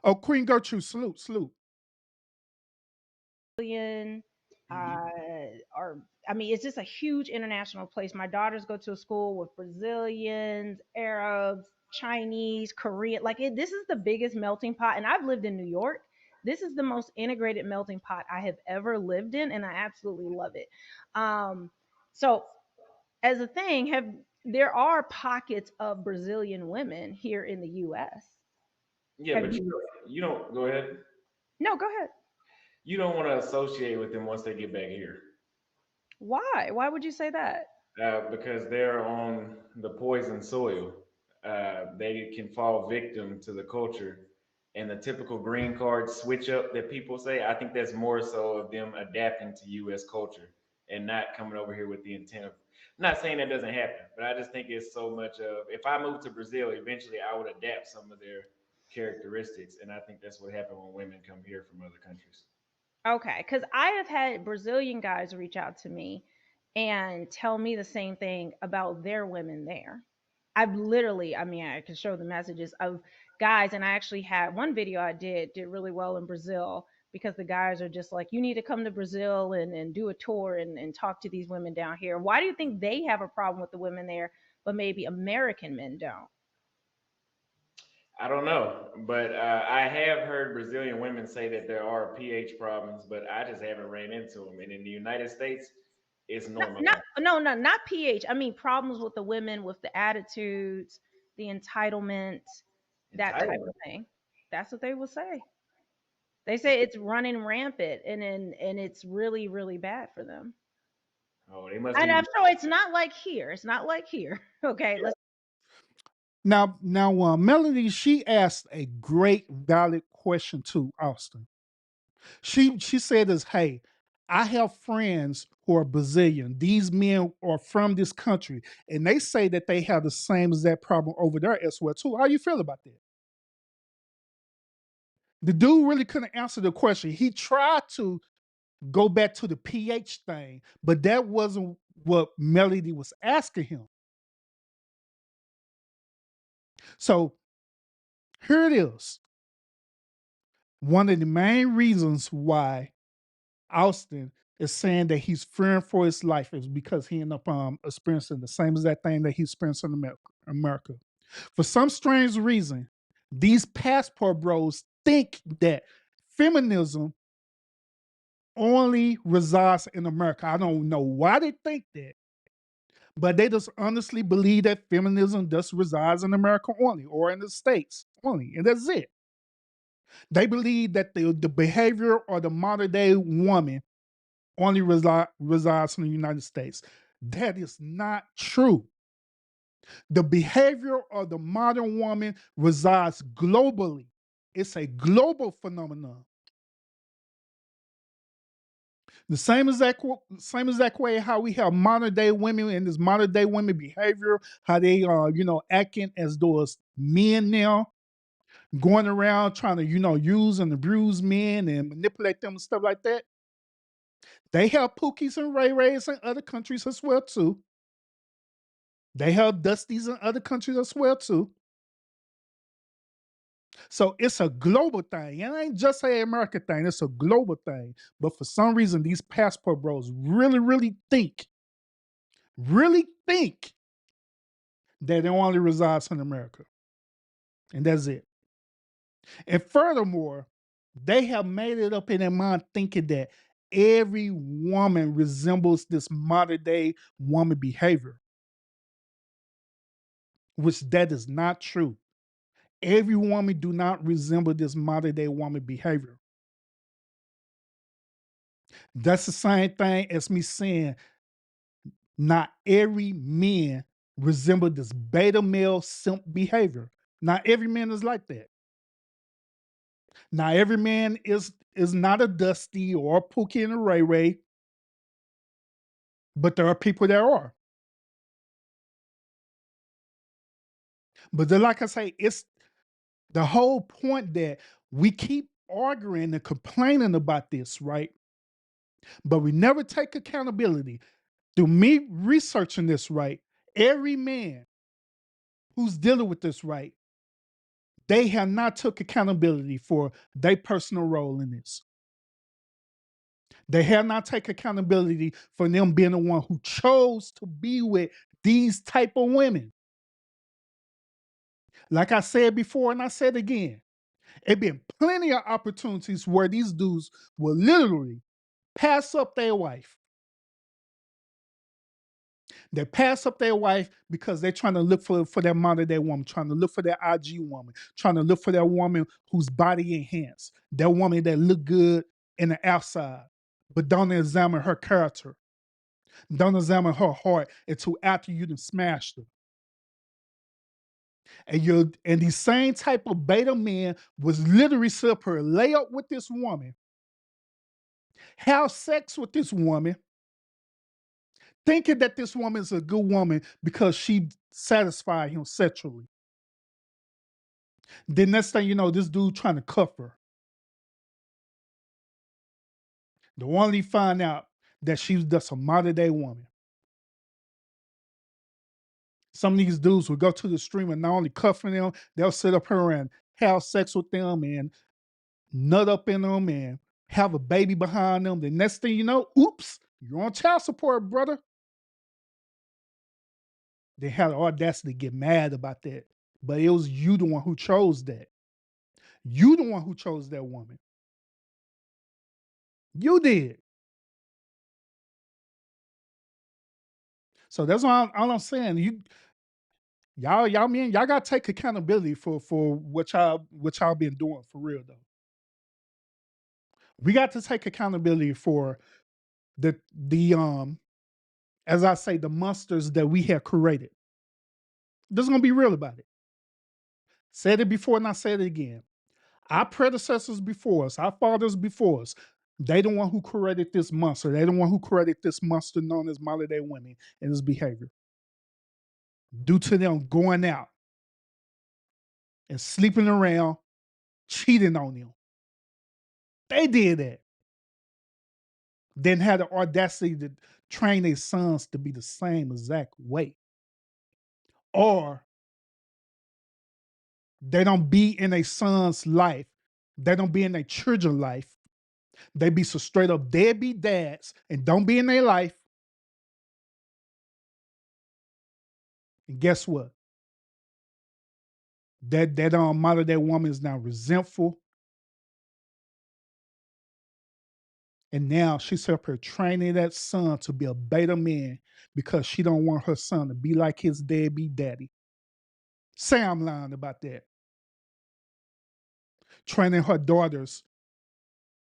Oh, Queen Gertrude, salute. Brazilian, Mhm. or I mean, it's just a huge international place. My daughters go to a school with Brazilians, Arabs, Chinese, Korean. This is the biggest melting pot, and I've lived in New York. This is the most integrated melting pot I have ever lived in, and I absolutely love it. Um, so, as a thing, there are pockets of Brazilian women here in the U.S. Yeah, Have but you? you don't go ahead. No, go ahead. You don't want to associate with them once they get back here. Why? Why would you say that? Because they're on the poison soil. They can fall victim to the culture and the typical green card switch up that people say. I think that's more so of them adapting to U.S. culture and not coming over here with the intent of. I'm not saying that doesn't happen, but I just think it's so much of if I move to Brazil, eventually I would adapt some of their characteristics, and I think that's what happened when women come here from other countries. Okay, because I have had Brazilian guys reach out to me and tell me the same thing about their women there. I've literally, I mean, I can show the messages of guys, and I actually had one video I did really well in Brazil because the guys are just like, you need to come to Brazil and do a tour and talk to these women down here. Why do you think they have a problem with the women there, but maybe American men don't? I don't know, but I have heard Brazilian women say that there are pH problems, but I just haven't ran into them. And in the United States, it's Not, not, normalized. no, no, not pH. I mean problems with the women, with the attitudes, the entitlement, that type of Entitlement. thing. That's what they will say. They say it's running rampant, and it's really really bad for them. Oh, they must And be. I'm sure it's not like here. It's not like here. Okay, let's. Now, Melody, she asked a great, valid question to Austin. She said this, hey, I have friends who are Brazilian. These men are from this country, and they say that they have the same exact problem over there as well too. How you feel about that? The dude really couldn't answer the question. He tried to go back to the pH thing, but that wasn't what Melody was asking him. So here it is. One of the main reasons why Austin is saying that he's fearing for his life is because he ended up experiencing the same exact thing that he experienced in America. For some strange reason, these passport bros think that feminism only resides in America. I don't know why they think that, but they just honestly believe that feminism just resides in America only or in the States only, and that's it. They believe that the behavior or the modern day woman only resides in the United States. That is not true. The behavior of the modern woman resides globally. It's a global phenomenon. The same exact way how we have modern day women and this modern day women behavior, how they are, acting as those men now, going around trying to, use and abuse men and manipulate them and stuff like that. They have Pookies and Ray Rays in other countries as well too. They have Dusties in other countries as well too. So it's a global thing. It ain't just a American thing. It's a global thing. But for some reason, these passport bros really think that it only resides in America. And that's it. And furthermore, they have made it up in their mind thinking that every woman resembles this modern day woman behavior, which that is not true. Every woman do not resemble this modern day woman behavior. That's the same thing as me saying not every man resemble this beta male simp behavior. Not every man is like that. Not every man is not a Dusty or a Pookie and a Ray Ray, but there are people that are. But then, like I say, it's the whole point that we keep arguing and complaining about this, right? But we never take accountability. Through me researching this, right? Every man who's dealing with this, right? They have not took accountability for their personal role in this. They have not taken accountability for them being the one who chose to be with these type of women. Like I said before, and I said again, it been plenty of opportunities where these dudes will literally pass up their wife. They pass up their wife because they're trying to look for that modern day woman, trying to look for that IG woman, trying to look for that woman whose body enhanced, that woman that look good in the outside, but don't examine her character, don't examine her heart until after you done smashed her. And these same type of beta men was literally sit up here, lay up with this woman, have sex with this woman, thinking that this woman is a good woman because she satisfied him sexually. Then next thing you know, this dude trying to cuff her. The one he find out that she was just a modern day woman. Some of these dudes will go to the stream and not only cuffing them, they'll sit up here and have sex with them and nut up in them and have a baby behind them. The next thing you know, oops, you're on child support, brother. They had the audacity to get mad about that. But it was you the one who chose that. You the one who chose that woman. You did. So that's all I'm saying. Y'all men, y'all gotta take accountability for what y'all been doing for real though. We got to take accountability for the as I say, the monsters that we have created. Just gonna be real about it. Said it before and I said it again. Our predecessors before us, our fathers before us, they the one who created this monster. They the one who created this monster known as modern day women and this behavior. Due to them going out and sleeping around, cheating on them. They did that. Then had the audacity to train their sons to be the same exact way. Or they don't be in a son's life. They don't be in their children's life. They be so straight up deadbeat dads and don't be in their life. And guess what? That modern day woman is now resentful. And now she's up here training that son to be a beta man because she don't want her son to be like his deadbeat daddy. Say I'm lying about that. Training her daughters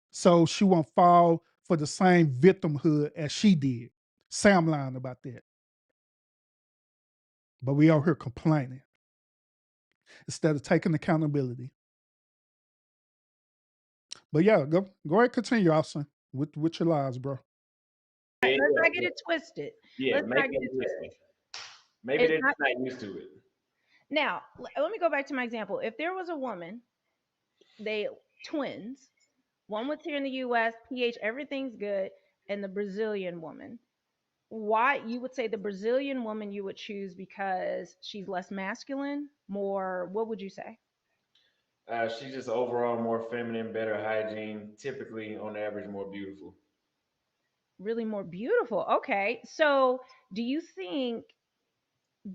so she won't fall for the same victimhood as she did. Say I'm lying about that. But we out here complaining instead of taking accountability. But yeah, go ahead, continue, Austin, with your lies, bro. Let's Yeah, not get it twisted. yeah. Let's Make not get them it listen. twisted. Maybe It's they're not just not used to it. now. Let me go back to my example. If there was a woman, they twins, one was here in the U.S., PH, everything's good, and the Brazilian woman. Why you would say the Brazilian woman you would choose because she's less masculine, more? What would you say? She's just overall more feminine, better hygiene, typically on average more beautiful. Really more beautiful. Okay, so do you think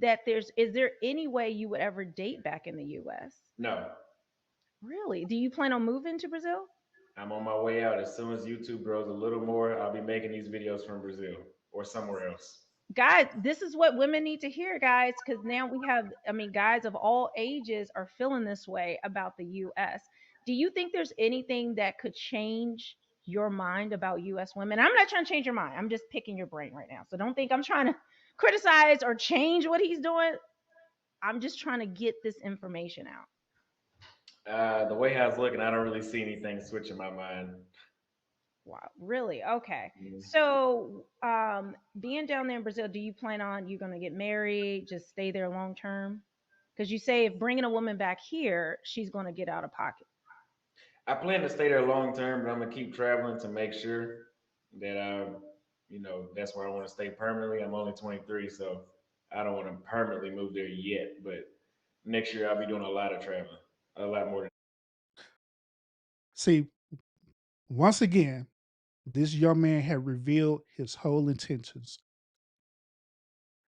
that is there any way you would ever date back in the U.S.? No, Really? Do you plan on moving to Brazil? I'm on my way out. As soon as YouTube grows a little more, I'll be making these videos from Brazil or somewhere else. Guys, this is what women need to hear, guys, because now we have, I mean, guys of all ages are feeling this way about the US. Do you think there's anything that could change your mind about US women? I'm not trying to change your mind. I'm just picking your brain right now. So don't think I'm trying to criticize or change what he's doing. I'm just trying to get this information out. The way I was looking, I don't really see anything switching my mind. Wow, really? Okay. Mm. So, being down there in Brazil, do you plan on you going to get married, just stay there long term? Because you say if bringing a woman back here, she's going to get out of pocket. I plan to stay there long term, but I'm gonna keep traveling to make sure that that's where I want to stay permanently. I'm only 23, so I don't want to permanently move there yet. But next year I'll be doing a lot of traveling, a lot more than. See, once again, this young man had revealed his whole intentions.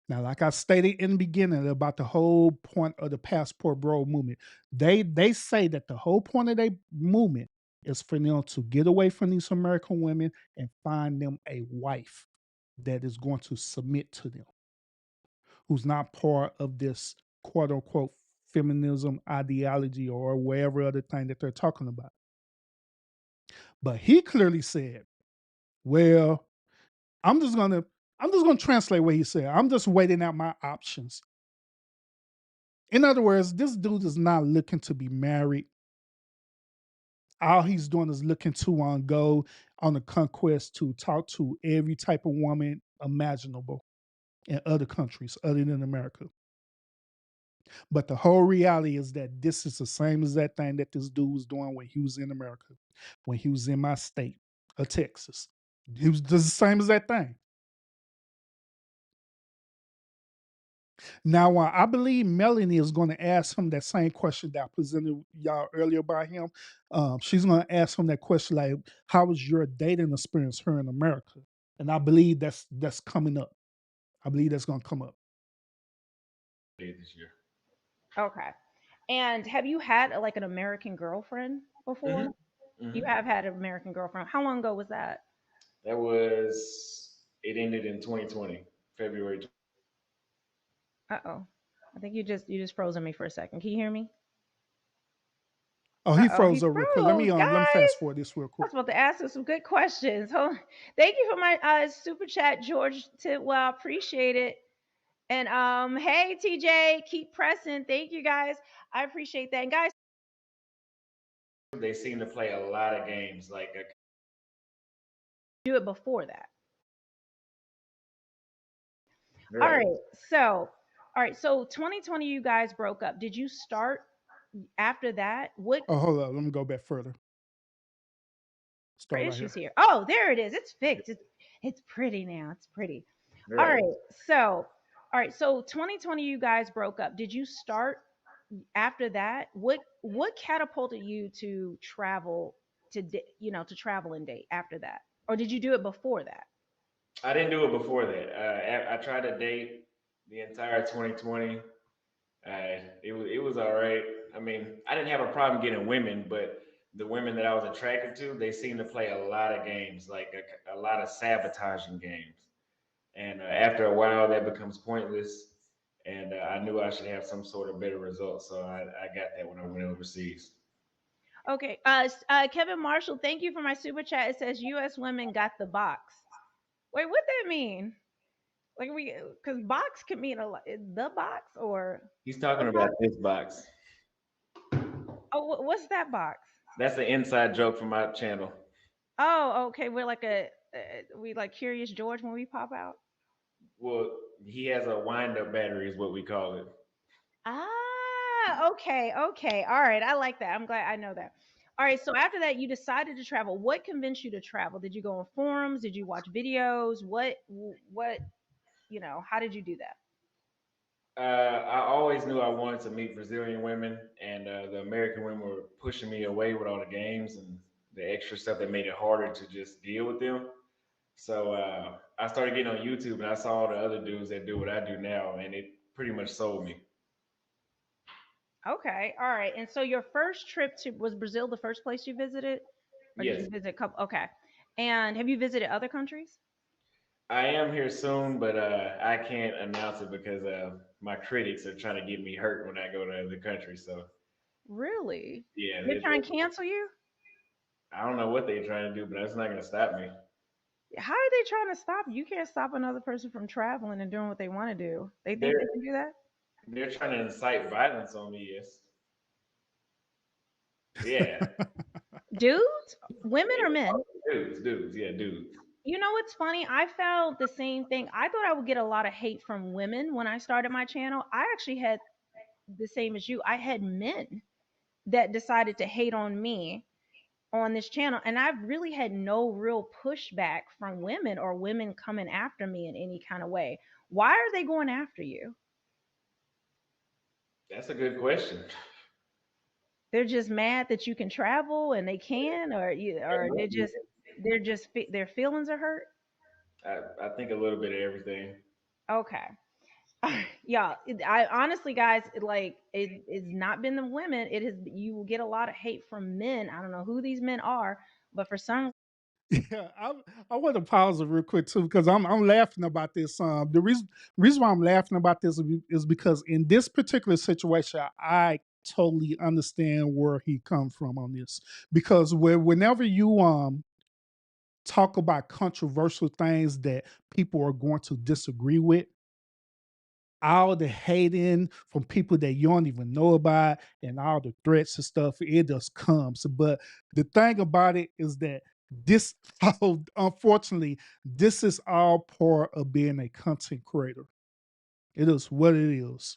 Now, like I stated in the beginning about the whole point of the passport bro movement, they say that the whole point of their movement is for them to get away from these American women and find them a wife that is going to submit to them, who's not part of this quote unquote feminism ideology or whatever other thing that they're talking about. But he clearly said, well, I'm just gonna I'm just gonna translate what he said. I'm just waiting out my options. In other words, this dude is not looking to be married. All he's doing is looking to go on a conquest to talk to every type of woman imaginable in other countries other than America. But the whole reality is that this is the same as that thing that this dude was doing when he was in America, when he was in my state of Texas. He was just the same as that thing. Now, I believe Melanie is going to ask him that same question that I presented y'all earlier about him. She's going to ask him that question like, "How was your dating experience here in America?" And I believe that's coming up. I believe that's going to come up. This year. Okay. And have you had like an American girlfriend Hmm. before? You Hmm. have had an American girlfriend. How long ago was that? That was it. Ended in 2020, February. Uh oh. I think you just frozen me for a second. Can you hear me? Oh, Uh he oh, he froze up real quick. froze, Let me fast guys. forward this real I quick. was about to ask him some good questions. Thank you for my super chat, George Tidwell. Appreciate it. And hey TJ, keep pressing. Thank you guys. I appreciate that. And guys, They seem to play a lot of games. do it before that. All Right. right. So, all right. So 2020, you guys broke up. Did you start after that? What Oh, hold up. Let me go back further. are Start right issues here. here? Oh, there it is. It's fixed. It's pretty now. It's pretty. All Right. right. So, all right. So 2020, you guys broke up. Did you start after that? What catapulted you to travel to travel and date after that, or did you do it before that? I didn't do it before that. I tried to date the entire 2020. It was all right. I mean, I didn't have a problem getting women, but the women that I was attracted to, they seemed to play a lot of games, like a lot of sabotaging games. And after a while, that becomes pointless. And I knew I should have some sort of better results, so I got that when I went overseas. Okay. Kevin Marshall, thank you for my super chat. It says U.S. women got the box. Wait, what that mean? Like because box can mean a lot. The box or He's talking what about box? this box. Oh, what's that box? That's an inside joke from my channel. Oh, okay. We're like we like Curious George when we pop out. Well, he has a wind-up battery, is what we call it. Ah, okay, okay. All right. I like that. I'm glad I know that. All right. So after that, you decided to travel. What convinced you to travel? Did you go on forums? Did you watch videos? How did you do that? I always knew I wanted to meet Brazilian women, and the American women were pushing me away with all the games and the extra stuff that made it harder to just deal with them. So I started getting on YouTube, and I saw all the other dudes that do what I do now, and it pretty much sold me. Okay. All right. And so your first trip to was Brazil the first place you visited? Or did Yes, you visit a couple? Okay. And have you visited other countries? I am here soon, but I can't announce it because my critics are trying to get me hurt when I go to the country. So Really? yeah, They're trying to cancel you? I don't know what they're trying to do, but that's not going to stop me. How are they trying to stop you? You can't stop another person from traveling and doing what they want to do. They think They're they can do that? they're trying to incite violence on me. Yes, yeah, Dudes? Women or men? dudes, yeah, dudes. You know what's funny? I felt the same thing. I thought I would get a lot of hate from women when I started my channel. I actually had the same as you. I had men that decided to hate on me on this channel, and I've really had no real pushback from women or women coming after me in any kind of way. Why are they going after you? That's a good question. They're just mad that you can travel and they can, or you, or their feelings are hurt. I think a little bit of everything. Okay. Yeah, I honestly, guys, it it's not been the women. It has. You will get a lot of hate from men. I don't know who these men are, but for some, Yeah, I want to pause it real quick too because I'm laughing about this. The reason why I'm laughing about this is because in this particular situation, I totally understand where he come from on this. Because whenever you talk about controversial things that people are going to disagree with, all the hating from people that you don't even know about and all the threats and stuff, it just comes. But the thing about it is that this, unfortunately, this is all part of being a content creator. It is what it is.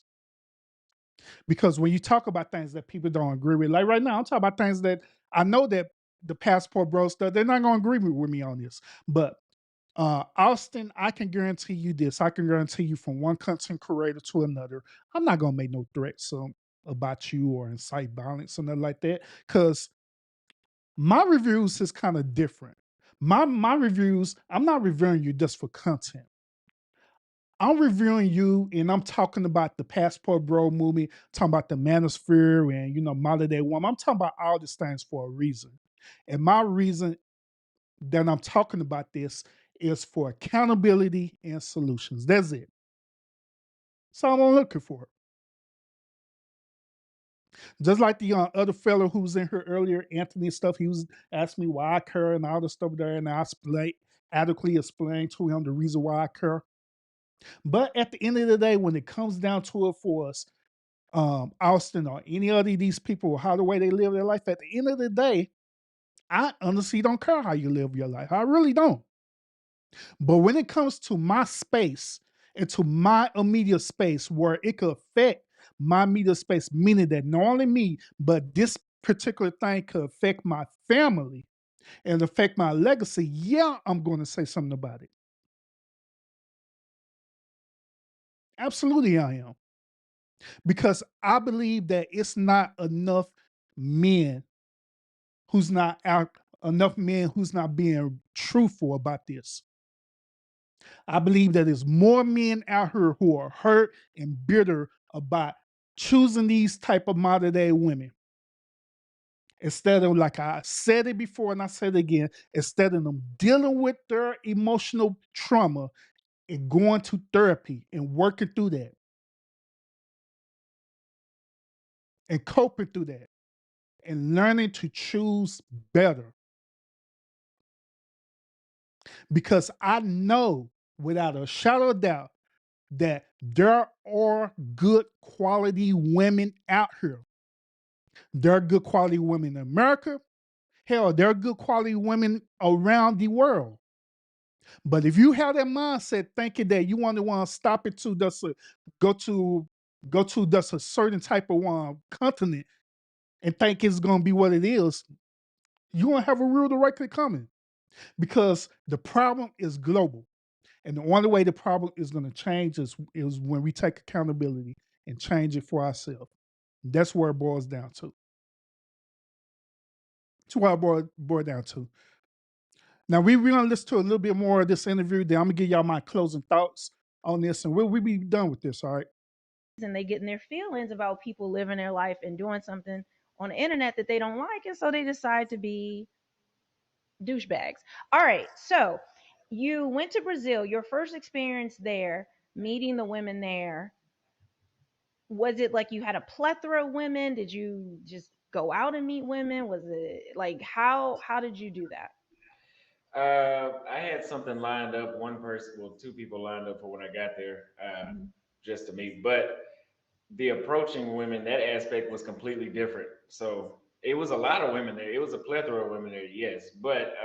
Because when you talk about things that people don't agree with, like right now, I'm talking about things that I know that the passport bro stuff, they're not going to agree with me on this. But Austin, I can guarantee you this. I can guarantee you from one content creator to another, I'm not gonna make no threats about you or incite violence or nothing like that. Cause my reviews is kind of different. My reviews, I'm not reviewing you just for content. I'm reviewing you and I'm talking about the Passport Bro movie, talking about the Manosphere and Modern Day Woman. I'm talking about all these things for a reason. And my reason that I'm talking about this is for accountability and solutions. That's it. That's all I'm looking for. Just like the other fellow who was in here earlier, Anthony and stuff, he was asking me why I care and all the stuff there, and adequately explained to him the reason why I care. But at the end of the day, when it comes down to it for us, Austin or any other of these people, how the way they live their life, at the end of the day, I honestly don't care how you live your life. I really don't. But when it comes to my space and to my immediate space where it could affect my media space, meaning that not only me, but this particular thing could affect my family and affect my legacy, yeah, I'm going to say something about it. Absolutely, I am. Because I believe that it's not men who's not out, enough men who's not being truthful about this. I believe that there's more men out here who are hurt and bitter about choosing these type of modern day women instead of, like I said it before and I said it again, instead of them dealing with their emotional trauma and going to therapy and working through that and coping through that and learning to choose better. Because I know without a shadow of doubt that there are good quality women out here. There are good quality women in America. Hell, there are good quality women around the world. But if you have that mindset thinking that you want to stop it to just go to go to just a certain type of continent and think it's gonna be what it is, you're gonna have a rude awakening coming because the problem is global. And the only way the problem is gonna change is when we take accountability and change it for ourselves. That's where it boils down to. That's where it boils down to. Now we're gonna listen to a little bit more of this interview. Then I'm gonna give y'all my closing thoughts on this, and we'll be done with this. All right. and they get in their feelings about people living their life and doing something on the internet that they don't like, and so they decide to be douchebags. All right, so you went to Brazil. Your first experience there, meeting the women there, was it like you had a plethora of women? Did you just go out and meet women? Was it like how did you do that? I had something lined up. One person, well, two people lined up for when I got there, Mhm. just to meet. But the approaching women, that aspect was completely different. So it was a lot of women there. It was a plethora of women there, yes. But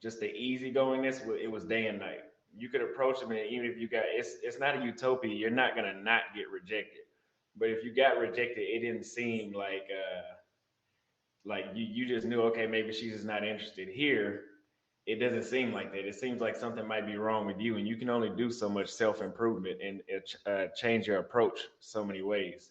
just the easygoingness, it was day and night. You could approach them, and even if you got, it's not a utopia. You're not gonna not get rejected. But if you got rejected, it didn't seem like you just knew, okay, maybe she's just not interested. Here it doesn't seem like that. It seems like something might be wrong with you, and you can only do so much self improvement and change your approach so many ways.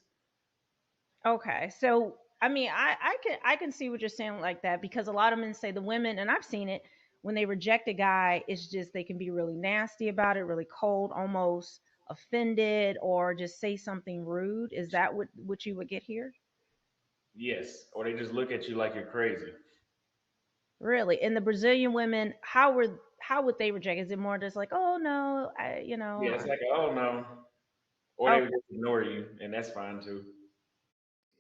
Okay, so I mean, I can see what you're saying like that because a lot of men say the women, and I've seen it when they reject a guy, it's just they can be really nasty about it, really cold, almost offended, or just say something rude. Is that what you would get here? Yes, or they just look at you like you're crazy. Really? And the Brazilian women, how would they reject? Is it more just like, oh no, I Yeah, it's like, oh no, or they oh would just ignore you, and that's fine too.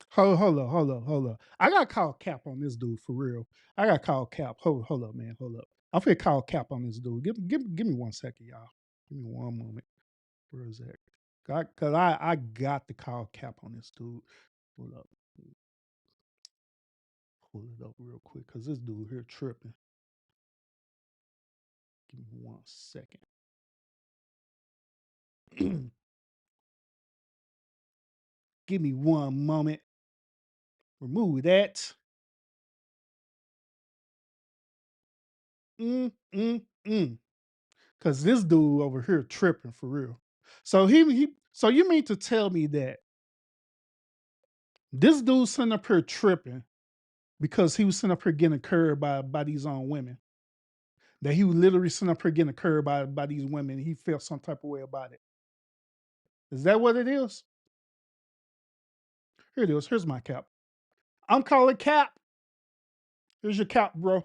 Hold on. I gotta call cap on this dude for real. I gotta call cap. Hold up, man. Hold up. I'm finna call cap on this dude. Give me 1 second, y'all. Give me one moment. Where is that? Cause I got to call cap on this dude. Hold up. Pull it up real quick. Cause this dude here tripping. Give me 1 second. Give me one moment. Remove that. Mm, mm, mm. Cause this dude over here tripping for real. So you mean to tell me that this dude sitting up here tripping because he was sitting up here getting curved by these women. That he was literally sitting up here getting curved by these women. He felt some type of way about it. Is that what it is? Here it is. Here's my cap. I'm calling cap. Here's your cap, bro.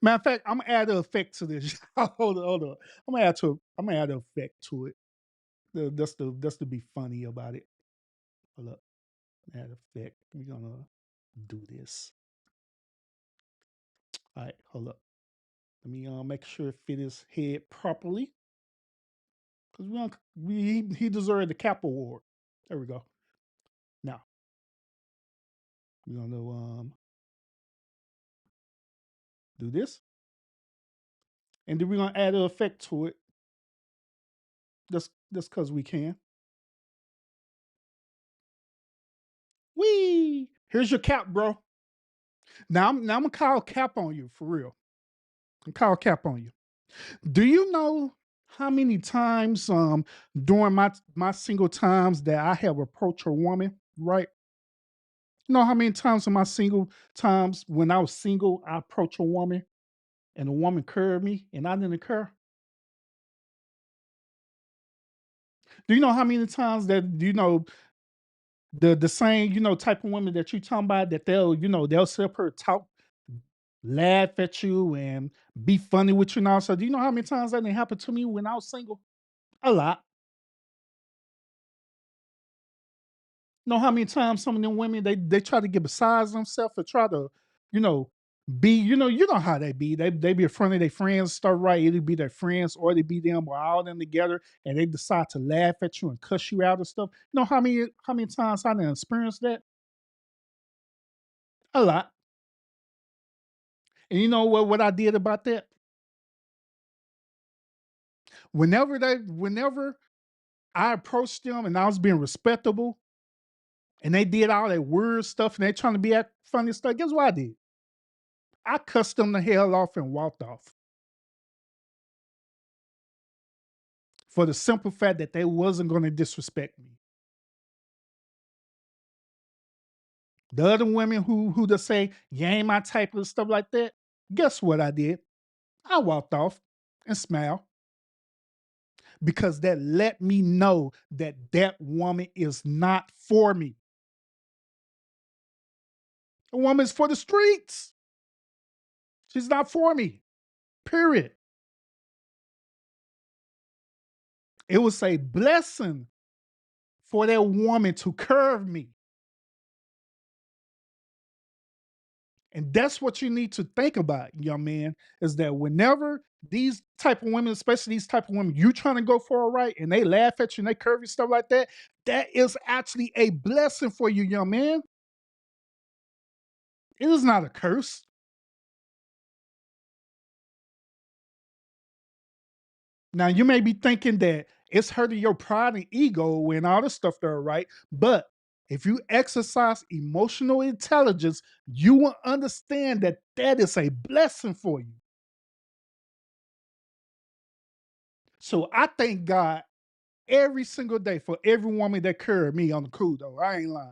Matter of fact, I'm gonna add an effect to this. Hold on. I'm gonna add an effect to it. That's to be funny about it. Hold up. Add effect. We're gonna do this. All right, hold up. Let me make sure it fit his head properly. Because he deserved the cap award. There we go. Now we're gonna do this. And then we're gonna add an effect to it. Just cause we can. Wee! Here's your cap, bro. Now I'm gonna call cap on you for real. I'm call cap on you. Do you know how many times during my single times that I have approached a woman, right? You know how many times in my single times when I was single, I approached a woman and the woman curved me and I didn't curve? Do you know how many times that the same type of women that you talking about that they'll sit up here talk, laugh at you and be funny with you now? So do you know how many times that didn't happen to me when I was single? A lot. Know how many times some of them women they try to get besides themselves or try to, you know, be, you know how they be. They be in front of their friends, start right. It'll be their friends or they be them or all them together and they decide to laugh at you and cuss you out and stuff. You know how many times I done experienced that? A lot. And you know what I did about that? Whenever I approached them and I was being respectable and they did all that weird stuff and they trying to be that funny stuff, guess what I did? I cussed them the hell off and walked off. For the simple fact that they wasn't going to disrespect me. The other women who just say you ain't my type of stuff like that, guess what I did? I walked off and smiled because that let me know that that woman is not for me. A woman is for the streets. She's not for me. Period. It was a blessing for that woman to curve me. And that's what you need to think about, young man, is that whenever these type of women, especially these type of women, you trying to go for a right and they laugh at you and they curve you, stuff like that, that is actually a blessing for you, young man. It is not a curse. Now you may be thinking that It's hurting your pride and ego and all this stuff there, right? But if you exercise emotional intelligence, you will understand that that is a blessing for you. So I thank God every single day for every woman that carried me on the crew, though. I ain't lying.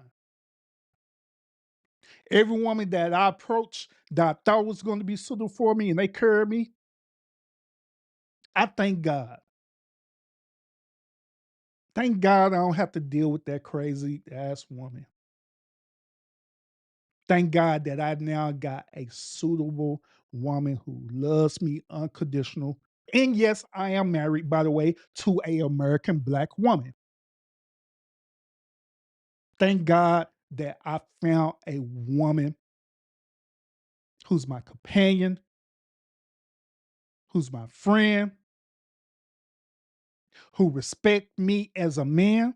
Every woman that I approached that I thought was going to be suitable for me and they carried me, I thank God. Thank God I don't have to deal with that crazy ass woman. Thank God that I now got a suitable woman who loves me unconditional. And yes, I am married, by the way, to a American black woman. Thank God that I found a woman who's my companion, who's my friend, who respect me as a man,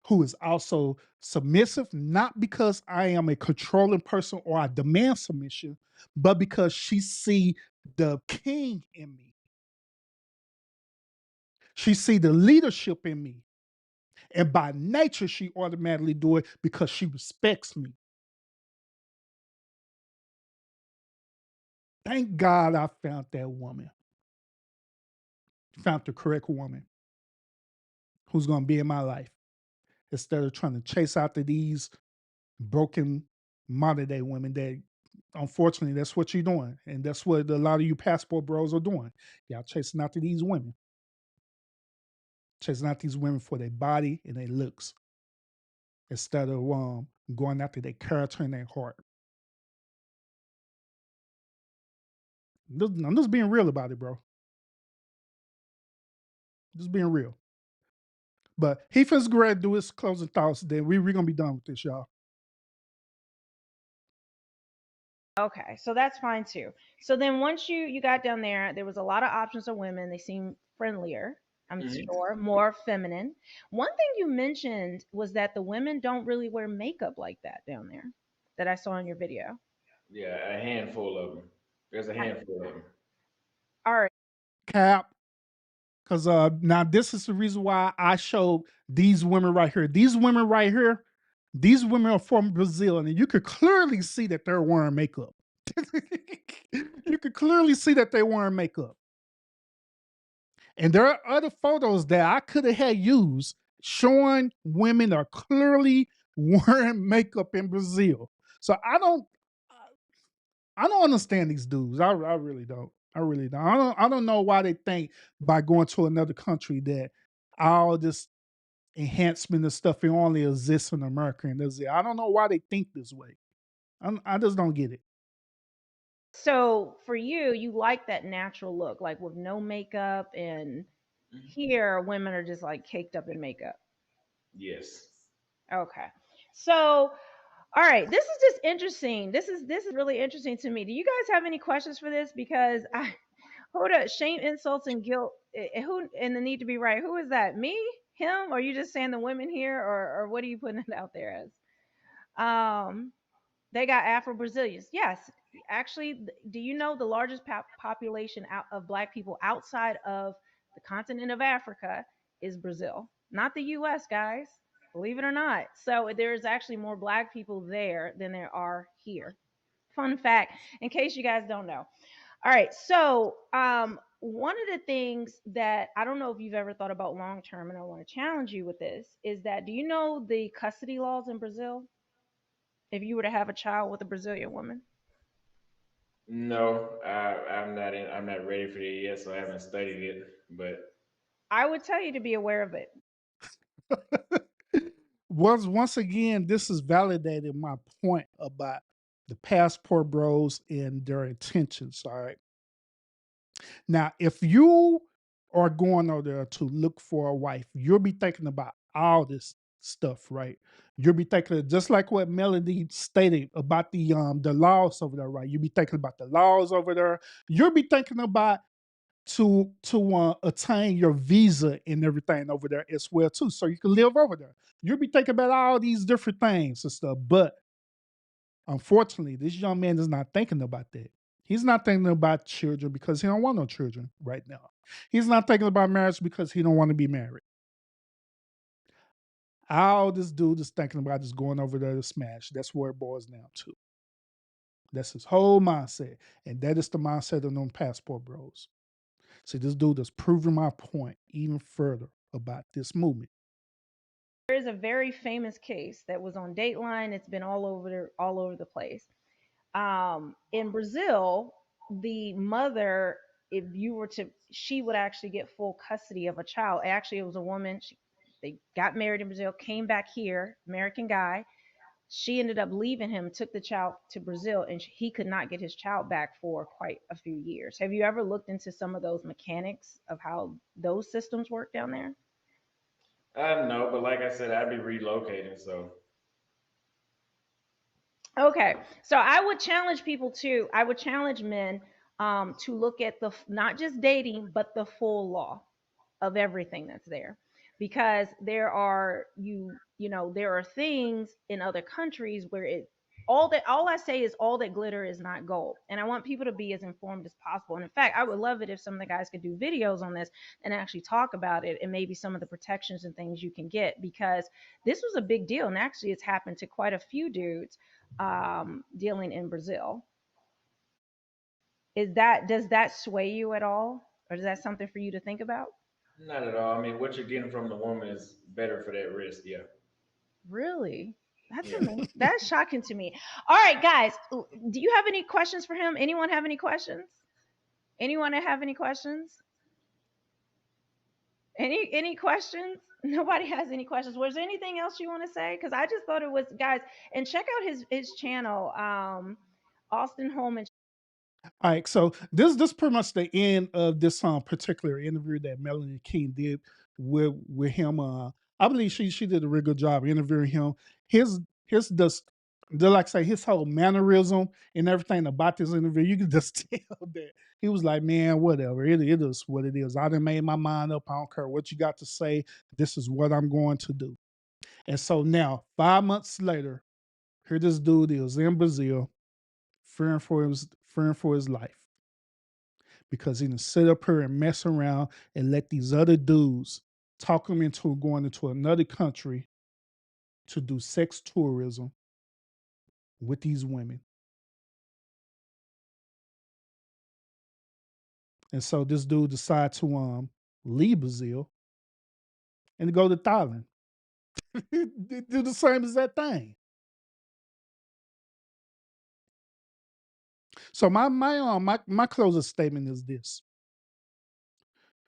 who is also submissive, not because I am a controlling person or I demand submission, but because she see the king in me. She see the leadership in me. And by nature, she automatically do it because she respects me. Thank God I found that woman, found the correct woman who's going to be in my life instead of trying to chase after these broken modern day women that unfortunately that's what you're doing. And that's what a lot of you passport bros are doing. Y'all chasing after these women, chasing after these women for their body and their looks instead of going after their character and their heart. I'm just being real about it, bro. Just being real. But he feels great. Do his closing thoughts. Then we're gonna be done with this, y'all. Okay, so that's fine too. So then once you got down there was a lot of options of women. They seemed friendlier, I'm Hmm. sure, more feminine. One thing you mentioned was that the women don't really wear makeup like that down there that I saw in your video. Yeah, a handful of them. There's a handful of them. All right. Cap. Because now this is the reason why I showed these women right here. These women right here, these women are from Brazil, and you could clearly see that they're wearing makeup. You could clearly see that they're wearing makeup. And there are other photos that I could have had used showing women are clearly wearing makeup in Brazil. So I don't understand these dudes. I really don't. I really don't. I don't know why they think by going to another country that all this enhancement and stuff it only exists in America and that's it. I don't know why they think this way. I just don't get it. So for you, you like that natural look, like with no makeup, and here women are just like caked up in makeup. Yes. Okay. So, all right, this is just interesting. This is really interesting to me. Do you guys have any questions for this? Because I hold up, shame, insults, and guilt. Who and the need to be right? Who is that? Me? Him? Or are you just saying the women here, or what are you putting it out there as? Um, they got Afro Brazilians. Yes, actually, do you know the largest population out of Black people outside of the continent of Africa is Brazil, not the U.S. Guys, believe it or not. So there's actually more Black people there than there are here. Fun fact, in case you guys don't know. All right, so one of the things that I don't know if you've ever thought about long term, and I want to challenge you with this, is that do you know the custody laws in Brazil? If you were to have a child with a Brazilian woman, No, I'm not in. I'm not ready for it yet, so I haven't studied it. But I would tell you to be aware of it. Once again, this is validating my point about the passport bros and their intentions. All right. Now, if you are going over there to look for a wife, you'll be thinking about all this stuff, right? You'll be thinking just like what Melody stated about the laws over there, right? You'll be thinking about the laws over there. You'll be thinking about to attain your visa and everything over there as well too, so you can live over there. You'll be thinking about all these different things and stuff, but unfortunately, this young man is not thinking about that. He's not thinking about children because he don't want no children right now. He's not thinking about marriage because he don't want to be married. All this dude is thinking about is going over there to smash. That's where it boils down to. That's his whole mindset. And that is the mindset of them passport bros. See, this dude is proving my point even further about this movement. There is a very famous case that was on Dateline. It's been all over the place. In Brazil, the mother, if you were to, she would actually get full custody of a child. Actually, it was a woman. They got married in Brazil, came back here, American guy. She ended up leaving him, took the child to Brazil, and he could not get his child back for quite a few years. Have you ever looked into some of those mechanics of how those systems work down there? No, but like I said, I'd be relocating, so Okay, so I would challenge people to, I would challenge men to look at not just dating, but the full law of everything that's there, because there are there are things in other countries where all I say is all that glitter is not gold, and I want people to be as informed as possible. And in fact, I would love it if some of the guys could do videos on this and actually talk about it, and maybe some of the protections and things you can get, because this was a big deal, and actually it's happened to quite a few dudes dealing in Brazil. Does that sway you at all, or is that something for you to think about? not at all. I mean, what you're getting from the woman is better for that risk. Yeah, Really? yeah. That's shocking to me. All right, guys, do you have any questions for him? Anyone have any questions? Anyone have any questions? Any questions? Nobody has any questions. Was there anything else you want to say? Because I just thought it was, guys, and check out his channel, Austin Holman. All right, so this pretty much the end of this particular interview that Melanie King did with him. I believe she did a really good job interviewing him. His the like I say his whole mannerism and everything about this interview, you can just tell that he was like, man, whatever. It is what it is. I done made my mind up. I don't care what you got to say. This is what I'm going to do. And so now, 5 months later, here this dude is in Brazil, fearing for his life because he can sit up here and mess around and let these other dudes talk him into going into another country to do sex tourism with these women. And so this dude decided to leave Brazil and go to Thailand. Do the same as that thing. So my closing statement is this.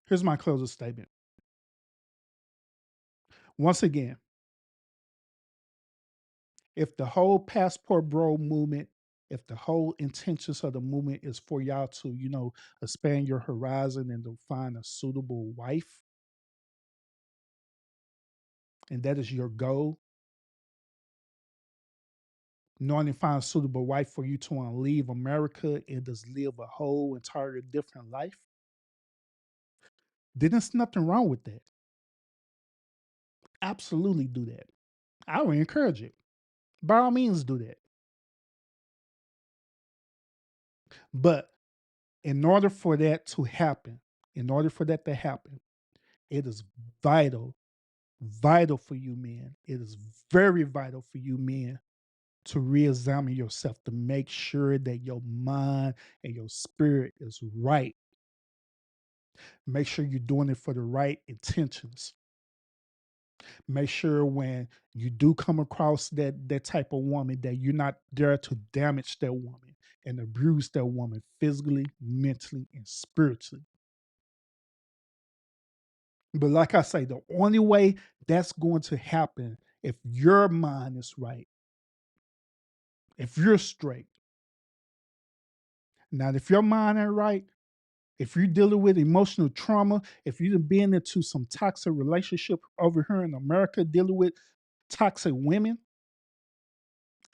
Here's my closing statement. Once again, if the whole passport bro movement, if the whole intentions of the movement is for y'all to, expand your horizon and to find a suitable wife, and that is your goal, knowing to find a suitable wife for you to want to leave America and just live a whole entirely different life, then there's nothing wrong with that. Absolutely do that. I would encourage it. By all means, do that. But in order for that to happen, it is vital, vital for you men. It is very vital for you men to re-examine yourself to make sure that your mind and your spirit is right. Make sure you're doing it for the right intentions. Make sure when you do come across that type of woman that you're not there to damage that woman and abuse that woman physically, mentally, and spiritually. But like I say, the only way that's going to happen if your mind is right, if you're straight. Now, if your mind ain't right, if you're dealing with emotional trauma, if you've been into some toxic relationship over here in America, dealing with toxic women,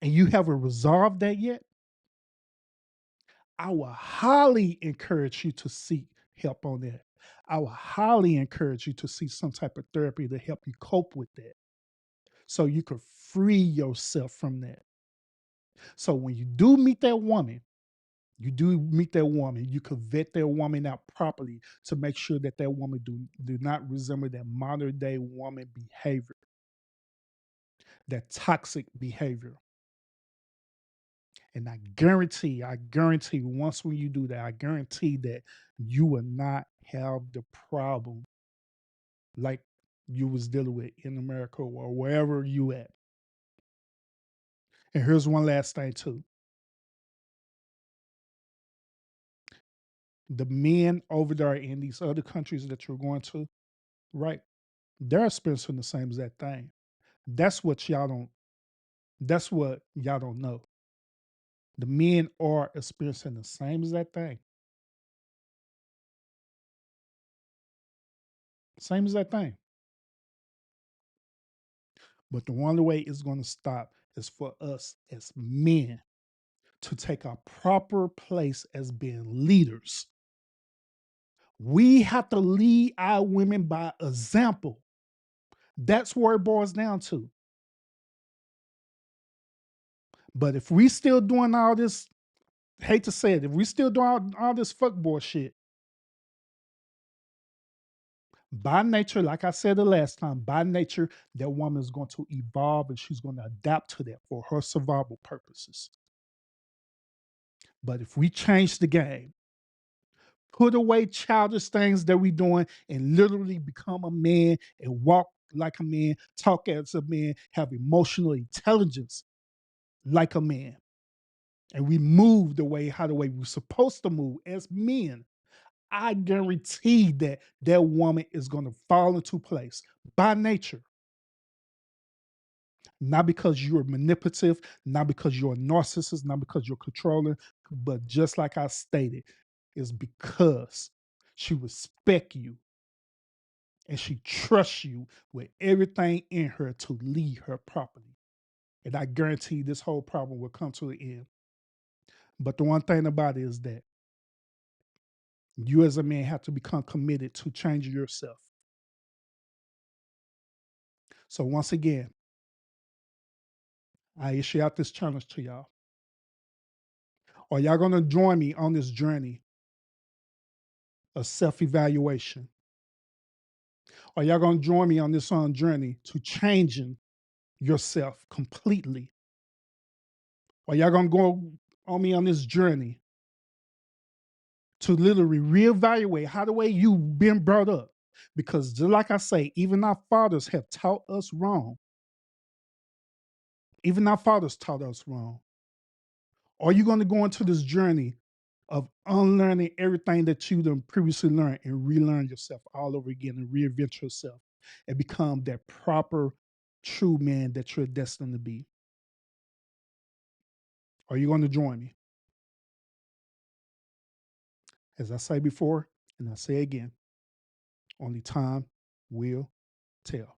and you haven't resolved that yet, I will highly encourage you to seek help on that. I will highly encourage you to seek some type of therapy to help you cope with that so you can free yourself from that. So when you do meet that woman You do meet that woman, you could vet that woman out properly to make sure that that woman do not resemble that modern day woman behavior, that toxic behavior. And I guarantee once when you do that, I guarantee that you will not have the problem like you was dealing with in America or wherever you at. And here's one last thing too. The men over there in these other countries that you're going to, right? They're experiencing the same exact thing. That's what y'all don't that's what y'all don't know. The men are experiencing the same exact thing. Same exact thing. But the only way it's going to stop is for us as men to take our proper place as being leaders. We have to lead our women by example. That's where it boils down to. But if we still doing all this, hate to say it, if we still doing all this fuckboy shit, by nature, like I said the last time, by nature, that woman is going to evolve and she's going to adapt to that for her survival purposes. But if we change the game, put away childish things that we doing and literally become a man and walk like a man, talk as a man, have emotional intelligence like a man. And we move the way we're supposed to move as men. I guarantee that that woman is going to fall into place by nature. Not because you're manipulative, not because you're a narcissist, not because you're controlling, but just like I stated, is because she respect you and she trusts you with everything in her to lead her properly. And I guarantee this whole problem will come to an end. But the one thing about it is that you as a man have to become committed to changing yourself. So once again, I issue out this challenge to y'all. Are y'all gonna join me on this journey of self-evaluation? Are y'all gonna join me on this journey to changing yourself completely? Are y'all gonna go on me on this journey to literally reevaluate how the way you've been brought up? Because just like I say, even our fathers have taught us wrong. Even our fathers taught us wrong. Are you going to go into this journey of unlearning everything that you done previously learned and relearn yourself all over again and reinvent yourself and become that proper, true man that you're destined to be? Are you going to join me? As I say before, and I say again, only time will tell.